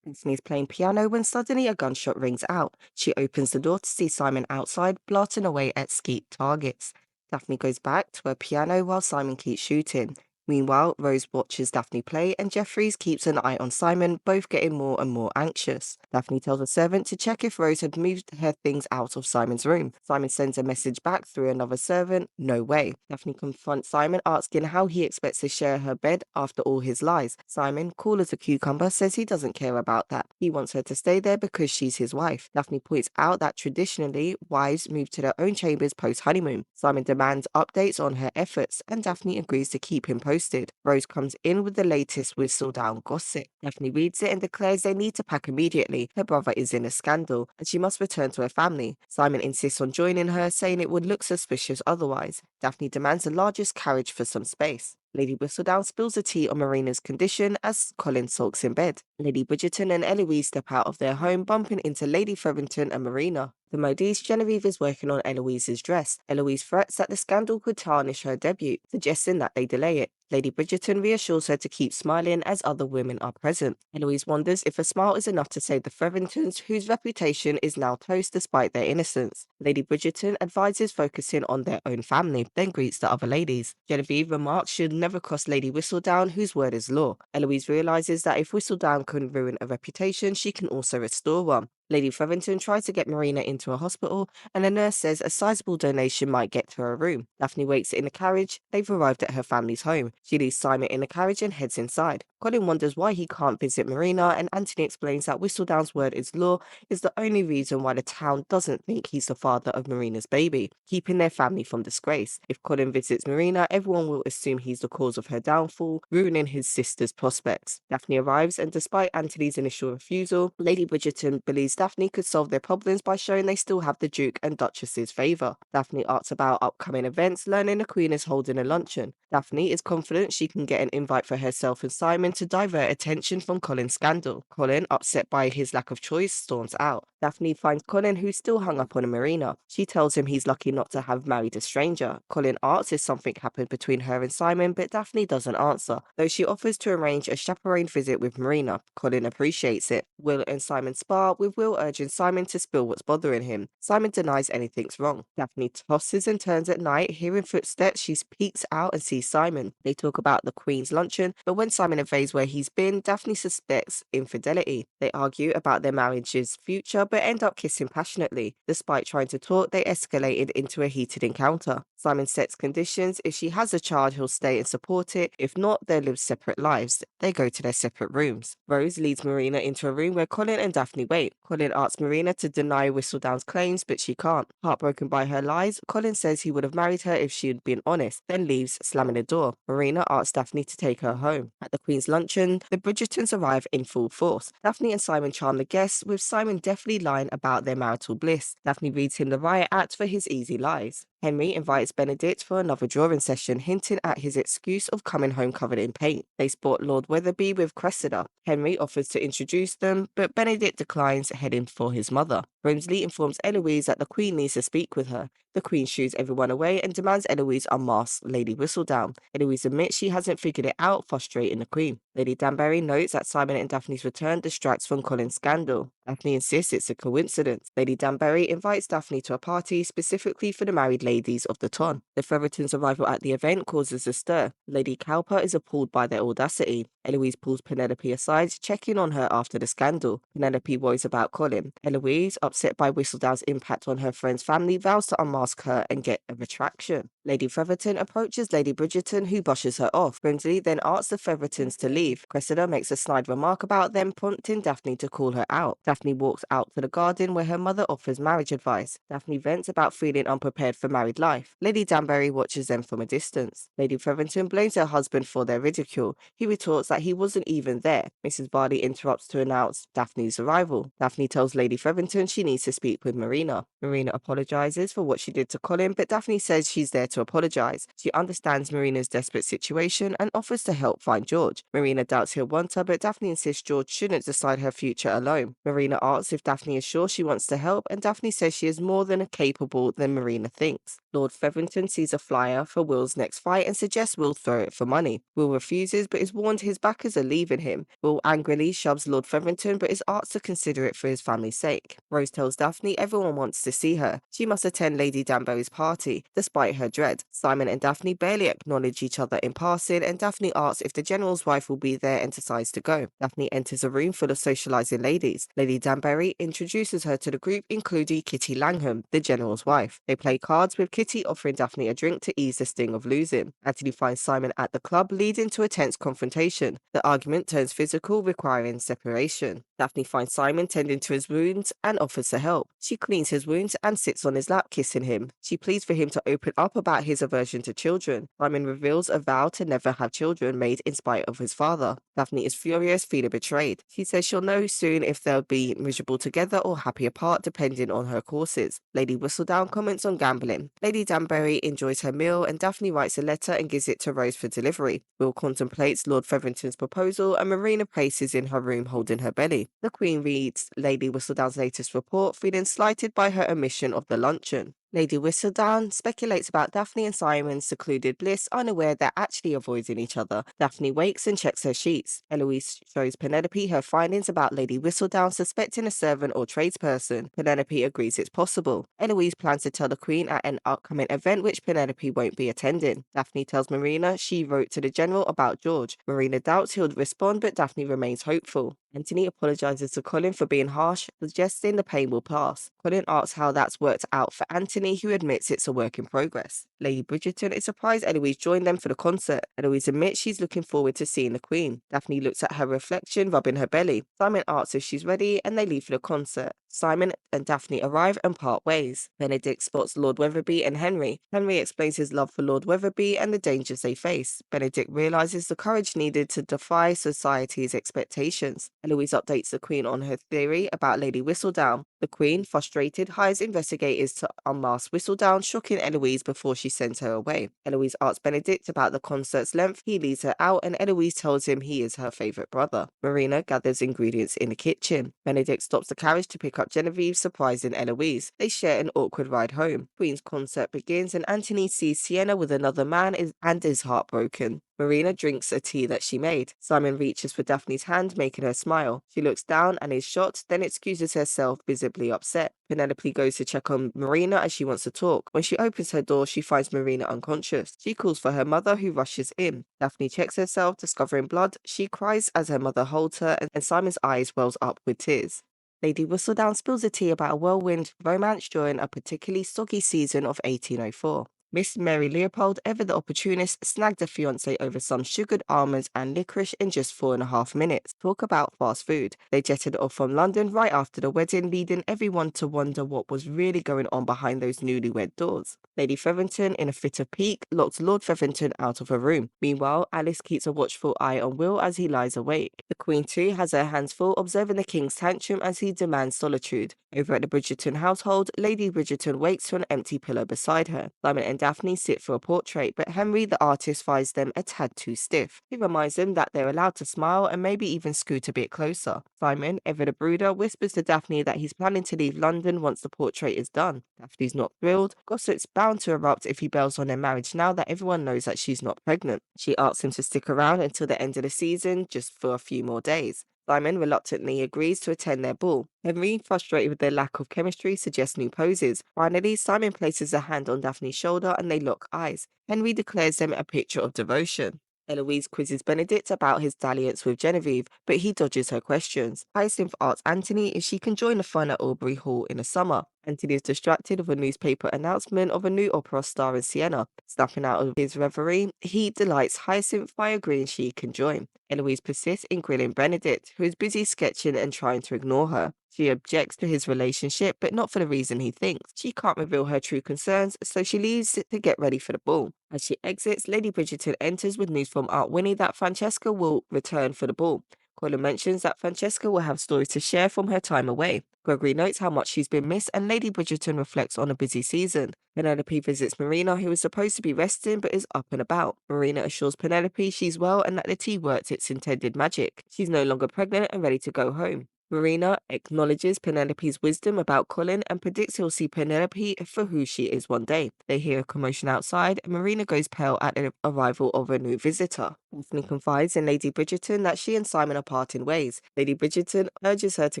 Daphne is playing piano when suddenly a gunshot rings out. She opens the door to see Simon outside, blasting away at skeet targets. Daphne goes back to her piano while Simon keeps shooting. Meanwhile, Rose watches Daphne play and Jeffries keeps an eye on Simon, both getting more and more anxious. Daphne tells a servant to check if Rose had moved her things out of Simon's room. Simon sends a message back through another servant. No way. Daphne confronts Simon, asking how he expects to share her bed after all his lies. Simon, cool as a cucumber, says he doesn't care about that. He wants her to stay there because she's his wife. Daphne points out that traditionally, wives move to their own chambers post-honeymoon. Simon demands updates on her efforts, and Daphne agrees to keep him posted. Rose comes in with the latest Whistledown gossip. Daphne reads it and declares they need to pack immediately. Her brother is in a scandal, and she must return to her family. Simon insists on joining her, saying it would look suspicious otherwise. Daphne demands the largest carriage for some space. Lady Whistledown spills the tea on Marina's condition as Colin sulks in bed. Lady Bridgerton and Eloise step out of their home, bumping into Lady Featherington and Marina. The modiste Genevieve is working on Eloise's dress. Eloise threats that the scandal could tarnish her debut, suggesting that they delay it. Lady Bridgerton reassures her to keep smiling as other women are present. Eloise wonders if a smile is enough to save the Featheringtons, whose reputation is now toast despite their innocence. Lady Bridgerton advises focusing on their own family, then greets the other ladies. Genevieve remarks she'll never cross Lady Whistledown, whose word is law. Eloise realizes that if Whistledown can ruin a reputation, she can also restore one. Lady Featherington tries to get Marina into a hospital, and a nurse says a sizable donation might get to her room. Daphne waits in a carriage. They've arrived at her family's home. She leaves Simon in the carriage and heads inside. Colin wonders why he can't visit Marina, and Anthony explains that Whistledown's word is law is the only reason why the town doesn't think he's the father of Marina's baby, keeping their family from disgrace. If Colin visits Marina, everyone will assume he's the cause of her downfall, ruining his sister's prospects. Daphne arrives, and despite Anthony's initial refusal, Lady Bridgerton believes Daphne could solve their problems by showing they still have the Duke and Duchess's favour. Daphne asks about upcoming events, learning the Queen is holding a luncheon. Daphne is confident she can get an invite for herself and Simon to divert attention from Colin's scandal. Colin, upset by his lack of choice, storms out. Daphne finds Colin, who's still hung up on Marina. She tells him he's lucky not to have married a stranger. Colin asks if something happened between her and Simon, but Daphne doesn't answer, though she offers to arrange a chaperone visit with Marina. Colin appreciates it. Will and Simon spar, with Will urging Simon to spill what's bothering him. Simon denies anything's wrong. Daphne tosses and turns at night, hearing footsteps. She peeks out and sees Simon. They talk about the Queen's luncheon, but when Simon evades where he's been, Daphne suspects infidelity. They argue about their marriage's future, but end up kissing passionately. Despite trying to talk, they escalated into a heated encounter. Simon sets conditions. If she has a child, he'll stay and support it. If not, they'll live separate lives. They go to their separate rooms. Rose leads Marina into a room where Colin and Daphne wait. Colin asks Marina to deny Whistledown's claims, but she can't. Heartbroken by her lies, Colin says he would have married her if she had been honest, then leaves, slamming the door. Marina asks Daphne to take her home. At the Queen's luncheon, the Bridgertons arrive in full force. Daphne and Simon charm the guests, with Simon deftly lying about their marital bliss. Daphne reads him the riot act for his easy lies. Henry invites Benedict for another drawing session, hinting at his excuse of coming home covered in paint. They spot Lord Wetherby with Cressida. Henry offers to introduce them, but Benedict declines, heading for his mother. Brimsley informs Eloise that the Queen needs to speak with her. The Queen shoos everyone away and demands Eloise unmask Lady Whistledown. Eloise admits she hasn't figured it out, frustrating the Queen. Lady Danbury notes that Simon and Daphne's return distracts from Colin's scandal. Daphne insists it's a coincidence. Lady Danbury invites Daphne to a party specifically for the married ladies of the ton. The Feathertons' arrival at the event causes a stir. Lady Cowper is appalled by their audacity. Eloise pulls Penelope aside, checking on her after the scandal. Penelope worries about Colin. Eloise, upset by Whistledown's impact on her friend's family, vows to unmask her and get a retraction. Lady Featherton approaches Lady Bridgerton, who brushes her off. Brimsley then asks the Feathertons to leave. Cressida makes a snide remark about them, prompting Daphne to call her out. Daphne walks out to the garden where her mother offers marriage advice. Daphne vents about feeling unprepared for married life. Lady Danbury watches them from a distance. Lady Featherton blames her husband for their ridicule. He retorts that he wasn't even there. Mrs. Varley interrupts to announce Daphne's arrival. Daphne tells Lady Featherton she needs to speak with Marina. Marina apologizes for what she did to Colin, but Daphne says she's there to apologize. She understands Marina's desperate situation and offers to help find George. Marina doubts he'll want her, but Daphne insists George shouldn't decide her future alone. Marina asks if Daphne is sure she wants to help, and Daphne says she is more than capable than Marina thinks. Lord Featherton sees a flyer for Will's next fight and suggests Will throw it for money. Will refuses, but is warned his backers are leaving him. Will angrily shoves Lord Featherton, but is asked to consider it for his family's sake. Rose tells Daphne everyone wants to see her. She must attend Lady Danbury's party, despite her dread. Simon and Daphne barely acknowledge each other in passing, and Daphne asks if the general's wife will be there and decides to go. Daphne enters a room full of socializing ladies. Lady Danbury introduces her to the group, including Kitty Langham, the general's wife. They play cards, with Kitty offering Daphne a drink to ease the sting of losing. Anthony finds Simon at the club, leading to a tense confrontation. The argument turns physical, requiring separation. Daphne finds Simon tending to his wounds and offers to help. She cleans his wounds and sits on his lap, kissing him. She pleads for him to open up about his aversion to children. Simon reveals a vow to never have children made in spite of his father. Daphne is furious, feeling betrayed. She says she'll know soon if they'll be miserable together or happy apart, depending on her courses. Lady Whistledown comments on gambling. Lady Danbury enjoys her meal, and Daphne writes a letter and gives it to Rose for delivery. Will contemplates Lord Featherton's proposal, and Marina paces in her room holding her belly. The Queen reads Lady Whistledown's latest report, feeling slighted by her omission of the luncheon. Lady Whistledown speculates about Daphne and Simon's secluded bliss, unaware they're actually avoiding each other. Daphne wakes and checks her sheets. Eloise shows Penelope her findings about Lady Whistledown suspecting a servant or tradesperson. Penelope agrees it's possible. Eloise plans to tell the Queen at an upcoming event which Penelope won't be attending. Daphne tells Marina she wrote to the general about George. Marina doubts he'll respond, but Daphne remains hopeful. Anthony apologizes to Colin for being harsh, suggesting the pain will pass. Colin asks how that's worked out for Anthony, who admits it's a work in progress. Lady Bridgerton is surprised Eloise joined them for the concert. Eloise admits she's looking forward to seeing the Queen. Daphne looks at her reflection, rubbing her belly. Simon asks if she's ready, and they leave for the concert. Simon and Daphne arrive and part ways. Benedict spots Lord Wetherby and Henry. Henry explains his love for Lord Wetherby and the dangers they face. Benedict realizes the courage needed to defy society's expectations. Eloise updates the Queen on her theory about Lady Whistledown. The Queen, frustrated, hires investigators to unmask Whistledown, shocking Eloise before she sends her away. Eloise asks Benedict about the concert's length. He leads her out, and Eloise tells him he is her favourite brother. Marina gathers ingredients in the kitchen. Benedict stops the carriage to pick up Genevieve, surprising Eloise. They share an awkward ride home. Queen's concert begins, and Anthony sees Sienna with another man and is heartbroken. Marina drinks a tea that she made. Simon reaches for Daphne's hand, making her smile. She looks down and is shocked, then excuses herself, visibly upset. Penelope goes to check on Marina as she wants to talk. When she opens her door, she finds Marina unconscious. She calls for her mother, who rushes in. Daphne checks herself, discovering blood. She cries as her mother holds her, and Simon's eyes wells up with tears. Lady Whistledown spills the tea about a whirlwind romance during a particularly soggy season of 1804. Miss Mary Leopold, ever the opportunist, snagged a fiancé over some sugared almonds and licorice in just 4.5 minutes. Talk about fast food. They jetted off from London right after the wedding, leading everyone to wonder what was really going on behind those newlywed doors. Lady Featherington, in a fit of pique, locks Lord Featherington out of her room. Meanwhile, Alice keeps a watchful eye on Will as he lies awake. The Queen, too, has her hands full observing the King's tantrum as he demands solitude. Over at the Bridgerton household, Lady Bridgerton wakes to an empty pillow beside her. Simon and Daphne sit for a portrait, but Henry, the artist, finds them a tad too stiff. He reminds them that they're allowed to smile and maybe even scoot a bit closer. Simon, ever the brooder, whispers to Daphne that he's planning to leave London once the portrait is done. Daphne's not thrilled. Gossip's bound to erupt if he bails on their marriage now that everyone knows that she's not pregnant. She asks him to stick around until the end of the season, just for a few more days. Simon reluctantly agrees to attend their ball. Henry, frustrated with their lack of chemistry, suggests new poses. Finally, Simon places a hand on Daphne's shoulder and they lock eyes. Henry declares them a picture of devotion. Eloise quizzes Benedict about his dalliance with Genevieve, but he dodges her questions. Hyacinth asks Anthony if she can join the fun at Aubrey Hall in the summer. Anthony is distracted with a newspaper announcement of a new opera star in Siena. Snapping out of his reverie, he delights Hyacinth by agreeing she can join. Eloise persists in grilling Benedict, who is busy sketching and trying to ignore her. She objects to his relationship, but not for the reason he thinks. She can't reveal her true concerns, so she leaves to get ready for the ball. As she exits, Lady Bridgerton enters with news from Aunt Winnie that Francesca will return for the ball. Colin mentions that Francesca will have stories to share from her time away. Gregory notes how much she's been missed, and Lady Bridgerton reflects on a busy season. Penelope visits Marina, who is supposed to be resting but is up and about. Marina assures Penelope she's well and that the tea worked its intended magic. She's no longer pregnant and ready to go home. Marina acknowledges Penelope's wisdom about Colin and predicts he'll see Penelope for who she is one day. They hear a commotion outside, and Marina goes pale at the arrival of a new visitor. Daphne confides in Lady Bridgerton that she and Simon are parting ways. Lady Bridgerton urges her to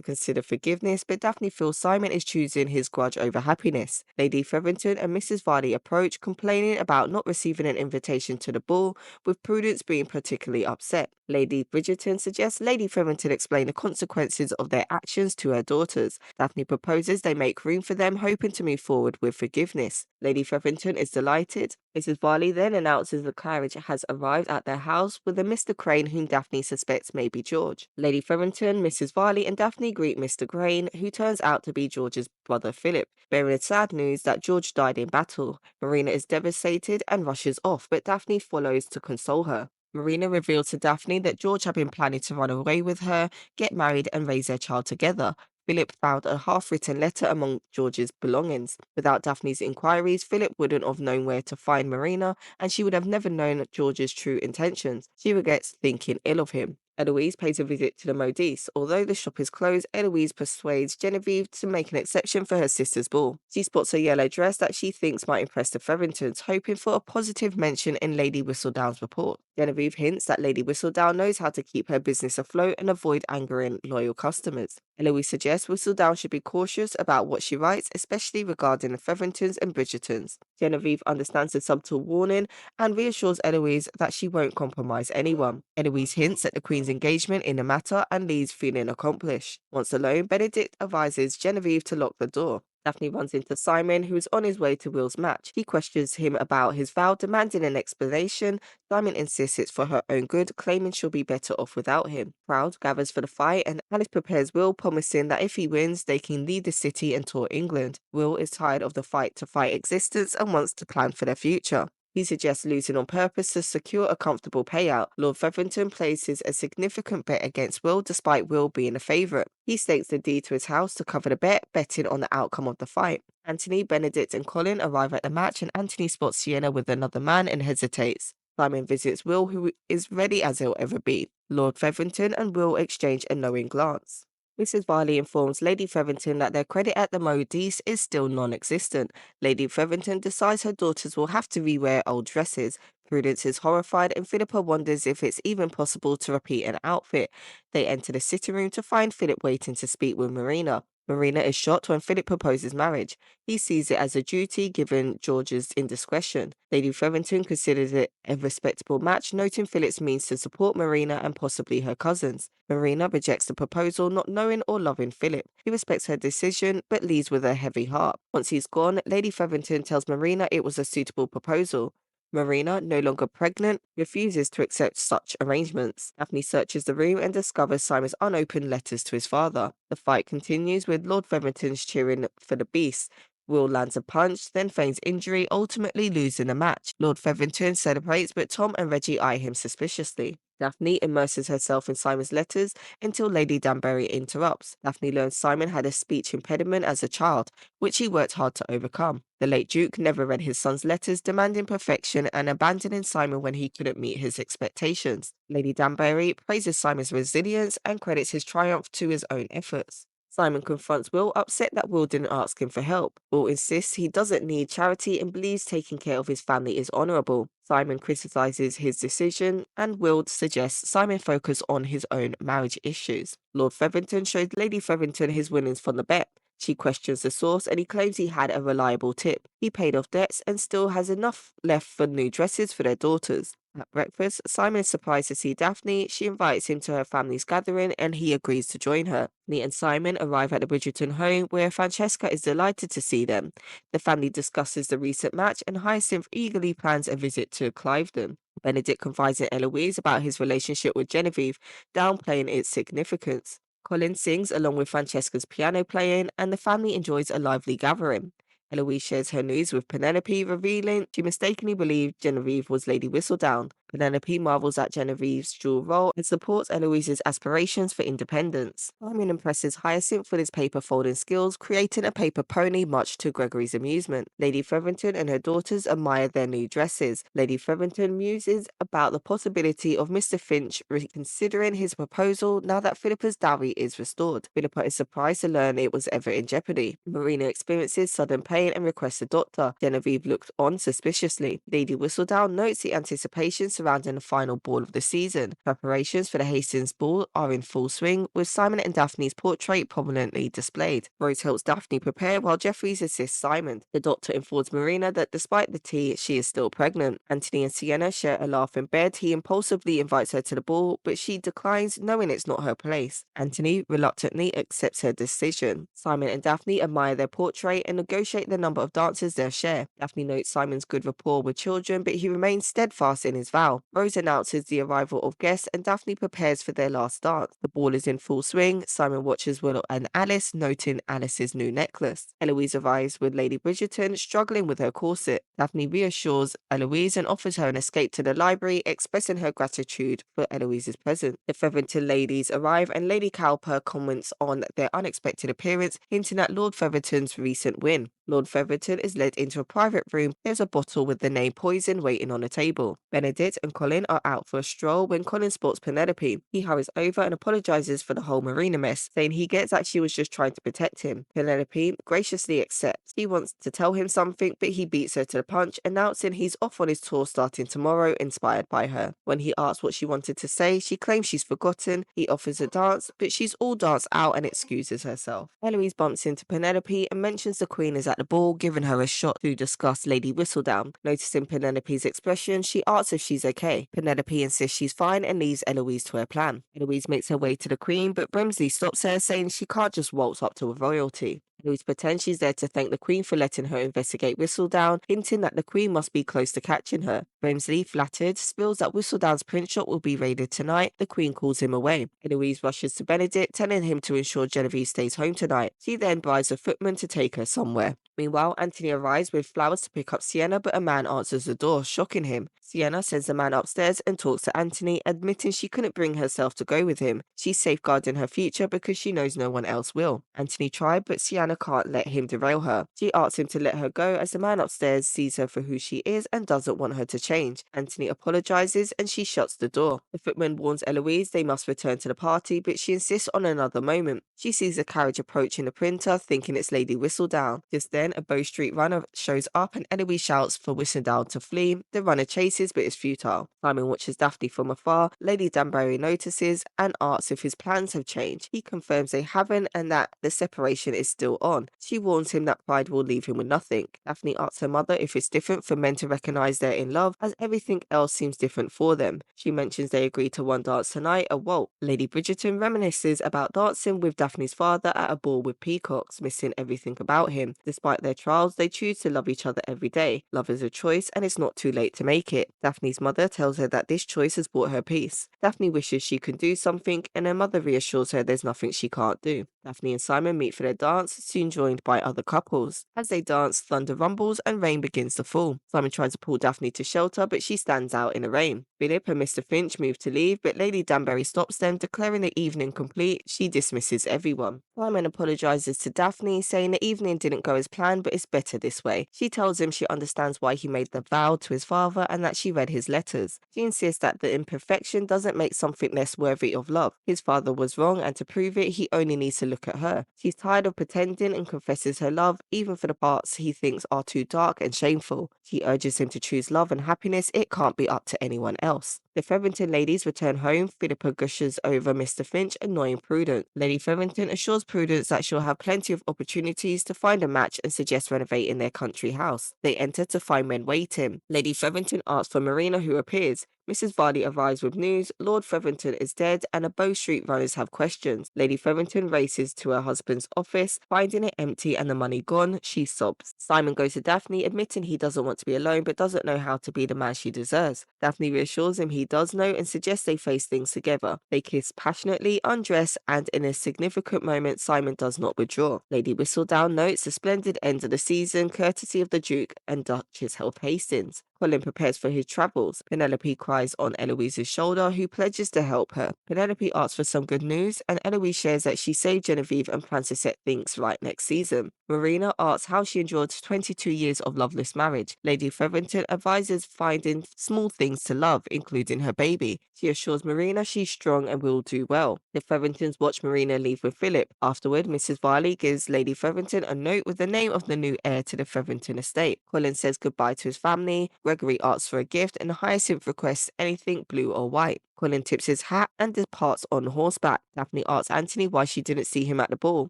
consider forgiveness, but Daphne feels Simon is choosing his grudge over happiness. Lady Featherington and Mrs. Varley approach, complaining about not receiving an invitation to the ball, with Prudence being particularly upset. Lady Bridgerton suggests Lady Featherington explain the consequences of their actions to her daughters. Daphne proposes they make room for them, hoping to move forward with forgiveness. Lady Featherington is delighted. Mrs. Varley then announces the carriage has arrived at their house with a Mr. Crane whom Daphne suspects may be George. Lady Featherington, Mrs. Varley and Daphne greet Mr. Crane, who turns out to be George's brother Philip, bearing the sad news that George died in battle. Marina is devastated and rushes off, but Daphne follows to console her. Marina reveals to Daphne that George had been planning to run away with her, get married and raise their child together. Philip found a half-written letter among George's belongings. Without Daphne's inquiries, Philip wouldn't have known where to find Marina, and she would have never known George's true intentions. She regrets thinking ill of him. Eloise pays a visit to the Modiste. Although the shop is closed, Eloise persuades Genevieve to make an exception for her sister's ball. She spots a yellow dress that she thinks might impress the Featheringtons, hoping for a positive mention in Lady Whistledown's report. Genevieve hints that Lady Whistledown knows how to keep her business afloat and avoid angering loyal customers. Eloise suggests Whistledown should be cautious about what she writes, especially regarding the Featheringtons and Bridgertons. Genevieve understands the subtle warning and reassures Eloise that she won't compromise anyone. Eloise hints at the Queen's engagement in the matter and leaves feeling accomplished. Once alone, Benedict advises Genevieve to lock the door. Daphne runs into Simon, who is on his way to Will's match. He questions him about his vow, demanding an explanation. Simon insists it's for her own good, claiming she'll be better off without him. Crowd gathers for the fight, and Alice prepares Will, promising that if he wins, they can lead the city and tour England. Will is tired of the fight-to-fight existence and wants to plan for their future. He suggests losing on purpose to secure a comfortable payout. Lord Featherington places a significant bet against Will, despite Will being a favourite. He stakes the deed to his house to cover the bet, betting on the outcome of the fight. Anthony, Benedict and Colin arrive at the match, and Anthony spots Sienna with another man and hesitates. Simon visits Will, who is ready as he'll ever be. Lord Featherington and Will exchange a knowing glance. Mrs. Varley informs Lady Featherington that their credit at the Modiste is still non-existent. Lady Featherington decides her daughters will have to rewear old dresses. Prudence is horrified and Philippa wonders if it's even possible to repeat an outfit. They enter the sitting room to find Philip waiting to speak with Marina. Marina is shocked when Philip proposes marriage. He sees it as a duty given George's indiscretion. Lady Featherington considers it a respectable match, noting Philip's means to support Marina and possibly her cousins. Marina rejects the proposal, not knowing or loving Philip. He respects her decision, but leaves with a heavy heart. Once he's gone, Lady Featherington tells Marina it was a suitable proposal. Marina, no longer pregnant, refuses to accept such arrangements. Daphne searches the room and discovers Simon's unopened letters to his father. The fight continues with Lord Featherington's cheering for the beast. Will lands a punch, then feigns injury, ultimately losing the match. Lord Featherington celebrates, but Tom and Reggie eye him suspiciously. Daphne immerses herself in Simon's letters until Lady Danbury interrupts. Daphne learns Simon had a speech impediment as a child, which he worked hard to overcome. The late Duke never read his son's letters, demanding perfection and abandoning Simon when he couldn't meet his expectations. Lady Danbury praises Simon's resilience and credits his triumph to his own efforts. Simon confronts Will, upset that Will didn't ask him for help. Will insists he doesn't need charity and believes taking care of his family is honourable. Simon criticizes his decision, and Will suggests Simon focus on his own marriage issues. Lord Featherington shows Lady Featherington his winnings from the bet. She questions the source and he claims he had a reliable tip. He paid off debts and still has enough left for new dresses for their daughters. At breakfast, Simon is surprised to see Daphne. She invites him to her family's gathering and he agrees to join her. Neat and Simon arrive at the Bridgerton home where Francesca is delighted to see them. The family discusses the recent match and Hyacinth eagerly plans a visit to Cliveden. Benedict confides in Eloise about his relationship with Genevieve, downplaying its significance. Colin sings along with Francesca's piano playing, and the family enjoys a lively gathering. Eloise shares her news with Penelope, revealing she mistakenly believed Genevieve was Lady Whistledown. Penelope marvels at Genevieve's dual role and supports Eloise's aspirations for independence. Simon impresses Hyacinth with his paper folding skills, creating a paper pony much to Gregory's amusement. Lady Featherington and her daughters admire their new dresses. Lady Featherington muses about the possibility of Mr. Finch reconsidering his proposal now that Philippa's dowry is restored. Philippa is surprised to learn it was ever in jeopardy. Marina experiences sudden pain and requests a doctor. Genevieve looks on suspiciously. Lady Whistledown notes the anticipation surrounding the final ball of the season. Preparations for the Hastings ball are in full swing, with Simon and Daphne's portrait prominently displayed. Rose helps Daphne prepare while Jeffries assists Simon. The doctor informs Marina that despite the tea, she is still pregnant. Anthony and Sienna share a laugh in bed. He impulsively invites her to the ball, but she declines, knowing it's not her place. Anthony reluctantly accepts her decision. Simon and Daphne admire their portrait and negotiate the number of dances they'll share. Daphne notes Simon's good rapport with children, but he remains steadfast in his vow. Rose announces the arrival of guests and Daphne prepares for their last dance. The ball is in full swing. Simon watches Will and Alice, noting Alice's new necklace. Eloise arrives with Lady Bridgerton, struggling with her corset. Daphne reassures Eloise and offers her an escape to the library, expressing her gratitude for Eloise's present. The Featherington ladies arrive and Lady Cowper comments on their unexpected appearance, hinting at Lord Featherington's recent win. Lord Featherington is led into a private room. There's a bottle with the name Poison waiting on a table. Benedict and Colin are out for a stroll when Colin spots Penelope. He hurries over and apologizes for the whole Marina mess, saying he gets that she was just trying to protect him. Penelope graciously accepts. He wants to tell him something, but he beats her to the punch, announcing he's off on his tour starting tomorrow, inspired by her. When he asks what she wanted to say, she claims she's forgotten. He offers a dance, but she's all danced out and excuses herself. Eloise bumps into Penelope and mentions the Queen is at the ball, giving her a shot to discuss Lady Whistledown. Noticing Penelope's expression, she asks if she's okay. Penelope insists she's fine and leaves Eloise to her plan. Eloise makes her way to the Queen, but Brimsley stops her, saying she can't just waltz up to a royalty. Eloise pretends she's there to thank the Queen for letting her investigate Whistledown, hinting that the Queen must be close to catching her. Brimsley, flattered, spills that Whistledown's print shop will be raided tonight. The Queen calls him away. Eloise rushes to Benedict, telling him to ensure Genevieve stays home tonight. She then bribes a footman to take her somewhere. Meanwhile, Anthony arrives with flowers to pick up Sienna, but a man answers the door, shocking him. Sienna sends the man upstairs and talks to Anthony, admitting she couldn't bring herself to go with him. She's safeguarding her future because she knows no one else will. Anthony tried, but Sienna can't let him derail her. She asks him to let her go as the man upstairs sees her for who she is and doesn't want her to change. Anthony apologizes and she shuts the door. The footman warns Eloise they must return to the party, but she insists on another moment. She sees a carriage approaching the printer, thinking it's Lady Whistledown. Just then, Then a Bow Street runner shows up and Eloise shouts for Whistledown to flee. The runner chases but is futile. Simon watches Daphne from afar. Lady Danbury notices and asks if his plans have changed. He confirms they haven't and that the separation is still on. She warns him that pride will leave him with nothing. Daphne asks her mother if it's different for men to recognise they're in love, as everything else seems different for them. She mentions they agreed to one dance tonight, a waltz. Lady Bridgerton reminisces about dancing with Daphne's father at a ball with peacocks, missing everything about him. Despite their trials, they choose to love each other every day. Love is a choice and it's not too late to make it. Daphne's mother tells her that this choice has brought her peace. Daphne wishes she can do something and her mother reassures her there's nothing she can't do. Daphne and Simon meet for their dance, soon joined by other couples. As they dance, thunder rumbles and rain begins to fall. Simon tries to pull Daphne to shelter, but she stands out in the rain. Philip and Mr. Finch move to leave, but Lady Danbury stops them, declaring the evening complete. She dismisses everyone. Simon apologizes to Daphne, saying the evening didn't go as planned, but it's better this way. She tells him she understands why he made the vow to his father and that she read his letters. She insists that the imperfection doesn't make something less worthy of love. His father was wrong, and to prove it, he only needs to look at her. She's tired of pretending and confesses her love, even for the parts he thinks are too dark and shameful. She urges him to choose love and happiness. It can't be up to anyone else. The Featherington ladies return home. Philippa gushes over Mr. Finch, annoying Prudence. Lady Featherington assures Prudence that she'll have plenty of opportunities to find a match and suggests renovating their country house. They enter to find men waiting. Lady Featherington asks for Marina, who appears. Mrs. Varley arrives with news. Lord Featherington is dead and the Bow Street runners have questions. Lady Featherington races to her husband's office, finding it empty and the money gone. She sobs. Simon goes to Daphne, admitting he doesn't want to be alone but doesn't know how to be the man she deserves. Daphne reassures him he does know and suggests they face things together. They kiss passionately, undress, and in a significant moment Simon does not withdraw. Lady Whistledown notes the splendid end of the season courtesy of the Duke and Duchess of Hastings. Colin prepares for his travels. Penelope cries on Eloise's shoulder, who pledges to help her. Penelope asks for some good news, and Eloise shares that she saved Genevieve and plans to set things right next season. Marina asks how she endured 22 years of loveless marriage. Lady Featherington advises finding small things to love, including her baby. She assures Marina she's strong and will do well. The Featheringtons watch Marina leave with Philip. Afterward, Mrs. Varley gives Lady Featherington a note with the name of the new heir to the Featherington estate. Colin says goodbye to his family. Gregory asks for a gift and Hyacinth requests anything blue or white. Colin tips his hat and departs on horseback. Daphne asks Anthony why she didn't see him at the ball.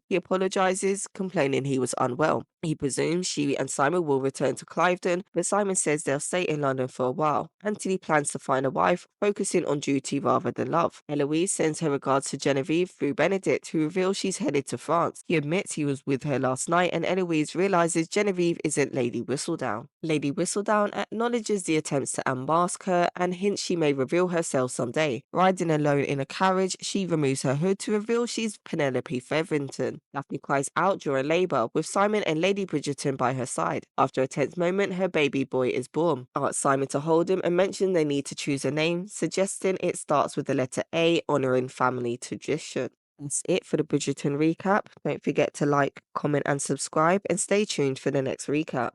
He apologizes, complaining he was unwell. He presumes she and Simon will return to Cliveden, but Simon says they'll stay in London for a while. Anthony plans to find a wife, focusing on duty rather than love. Eloise sends her regards to Genevieve through Benedict, who reveals she's headed to France. He admits he was with her last night, and Eloise realizes Genevieve isn't Lady Whistledown. Lady Whistledown acknowledges the attempts to unmask her and hints she may reveal herself someday. Riding alone in a carriage, she removes her hood to reveal she's Penelope Featherington. Daphne cries out during labour, with Simon and Lady Bridgerton by her side. After a tense moment, her baby boy is born. Asks Simon to hold him and mention they need to choose a name, suggesting it starts with the letter A, honouring family tradition. That's it for the Bridgerton recap. Don't forget to like, comment and subscribe, and stay tuned for the next recap.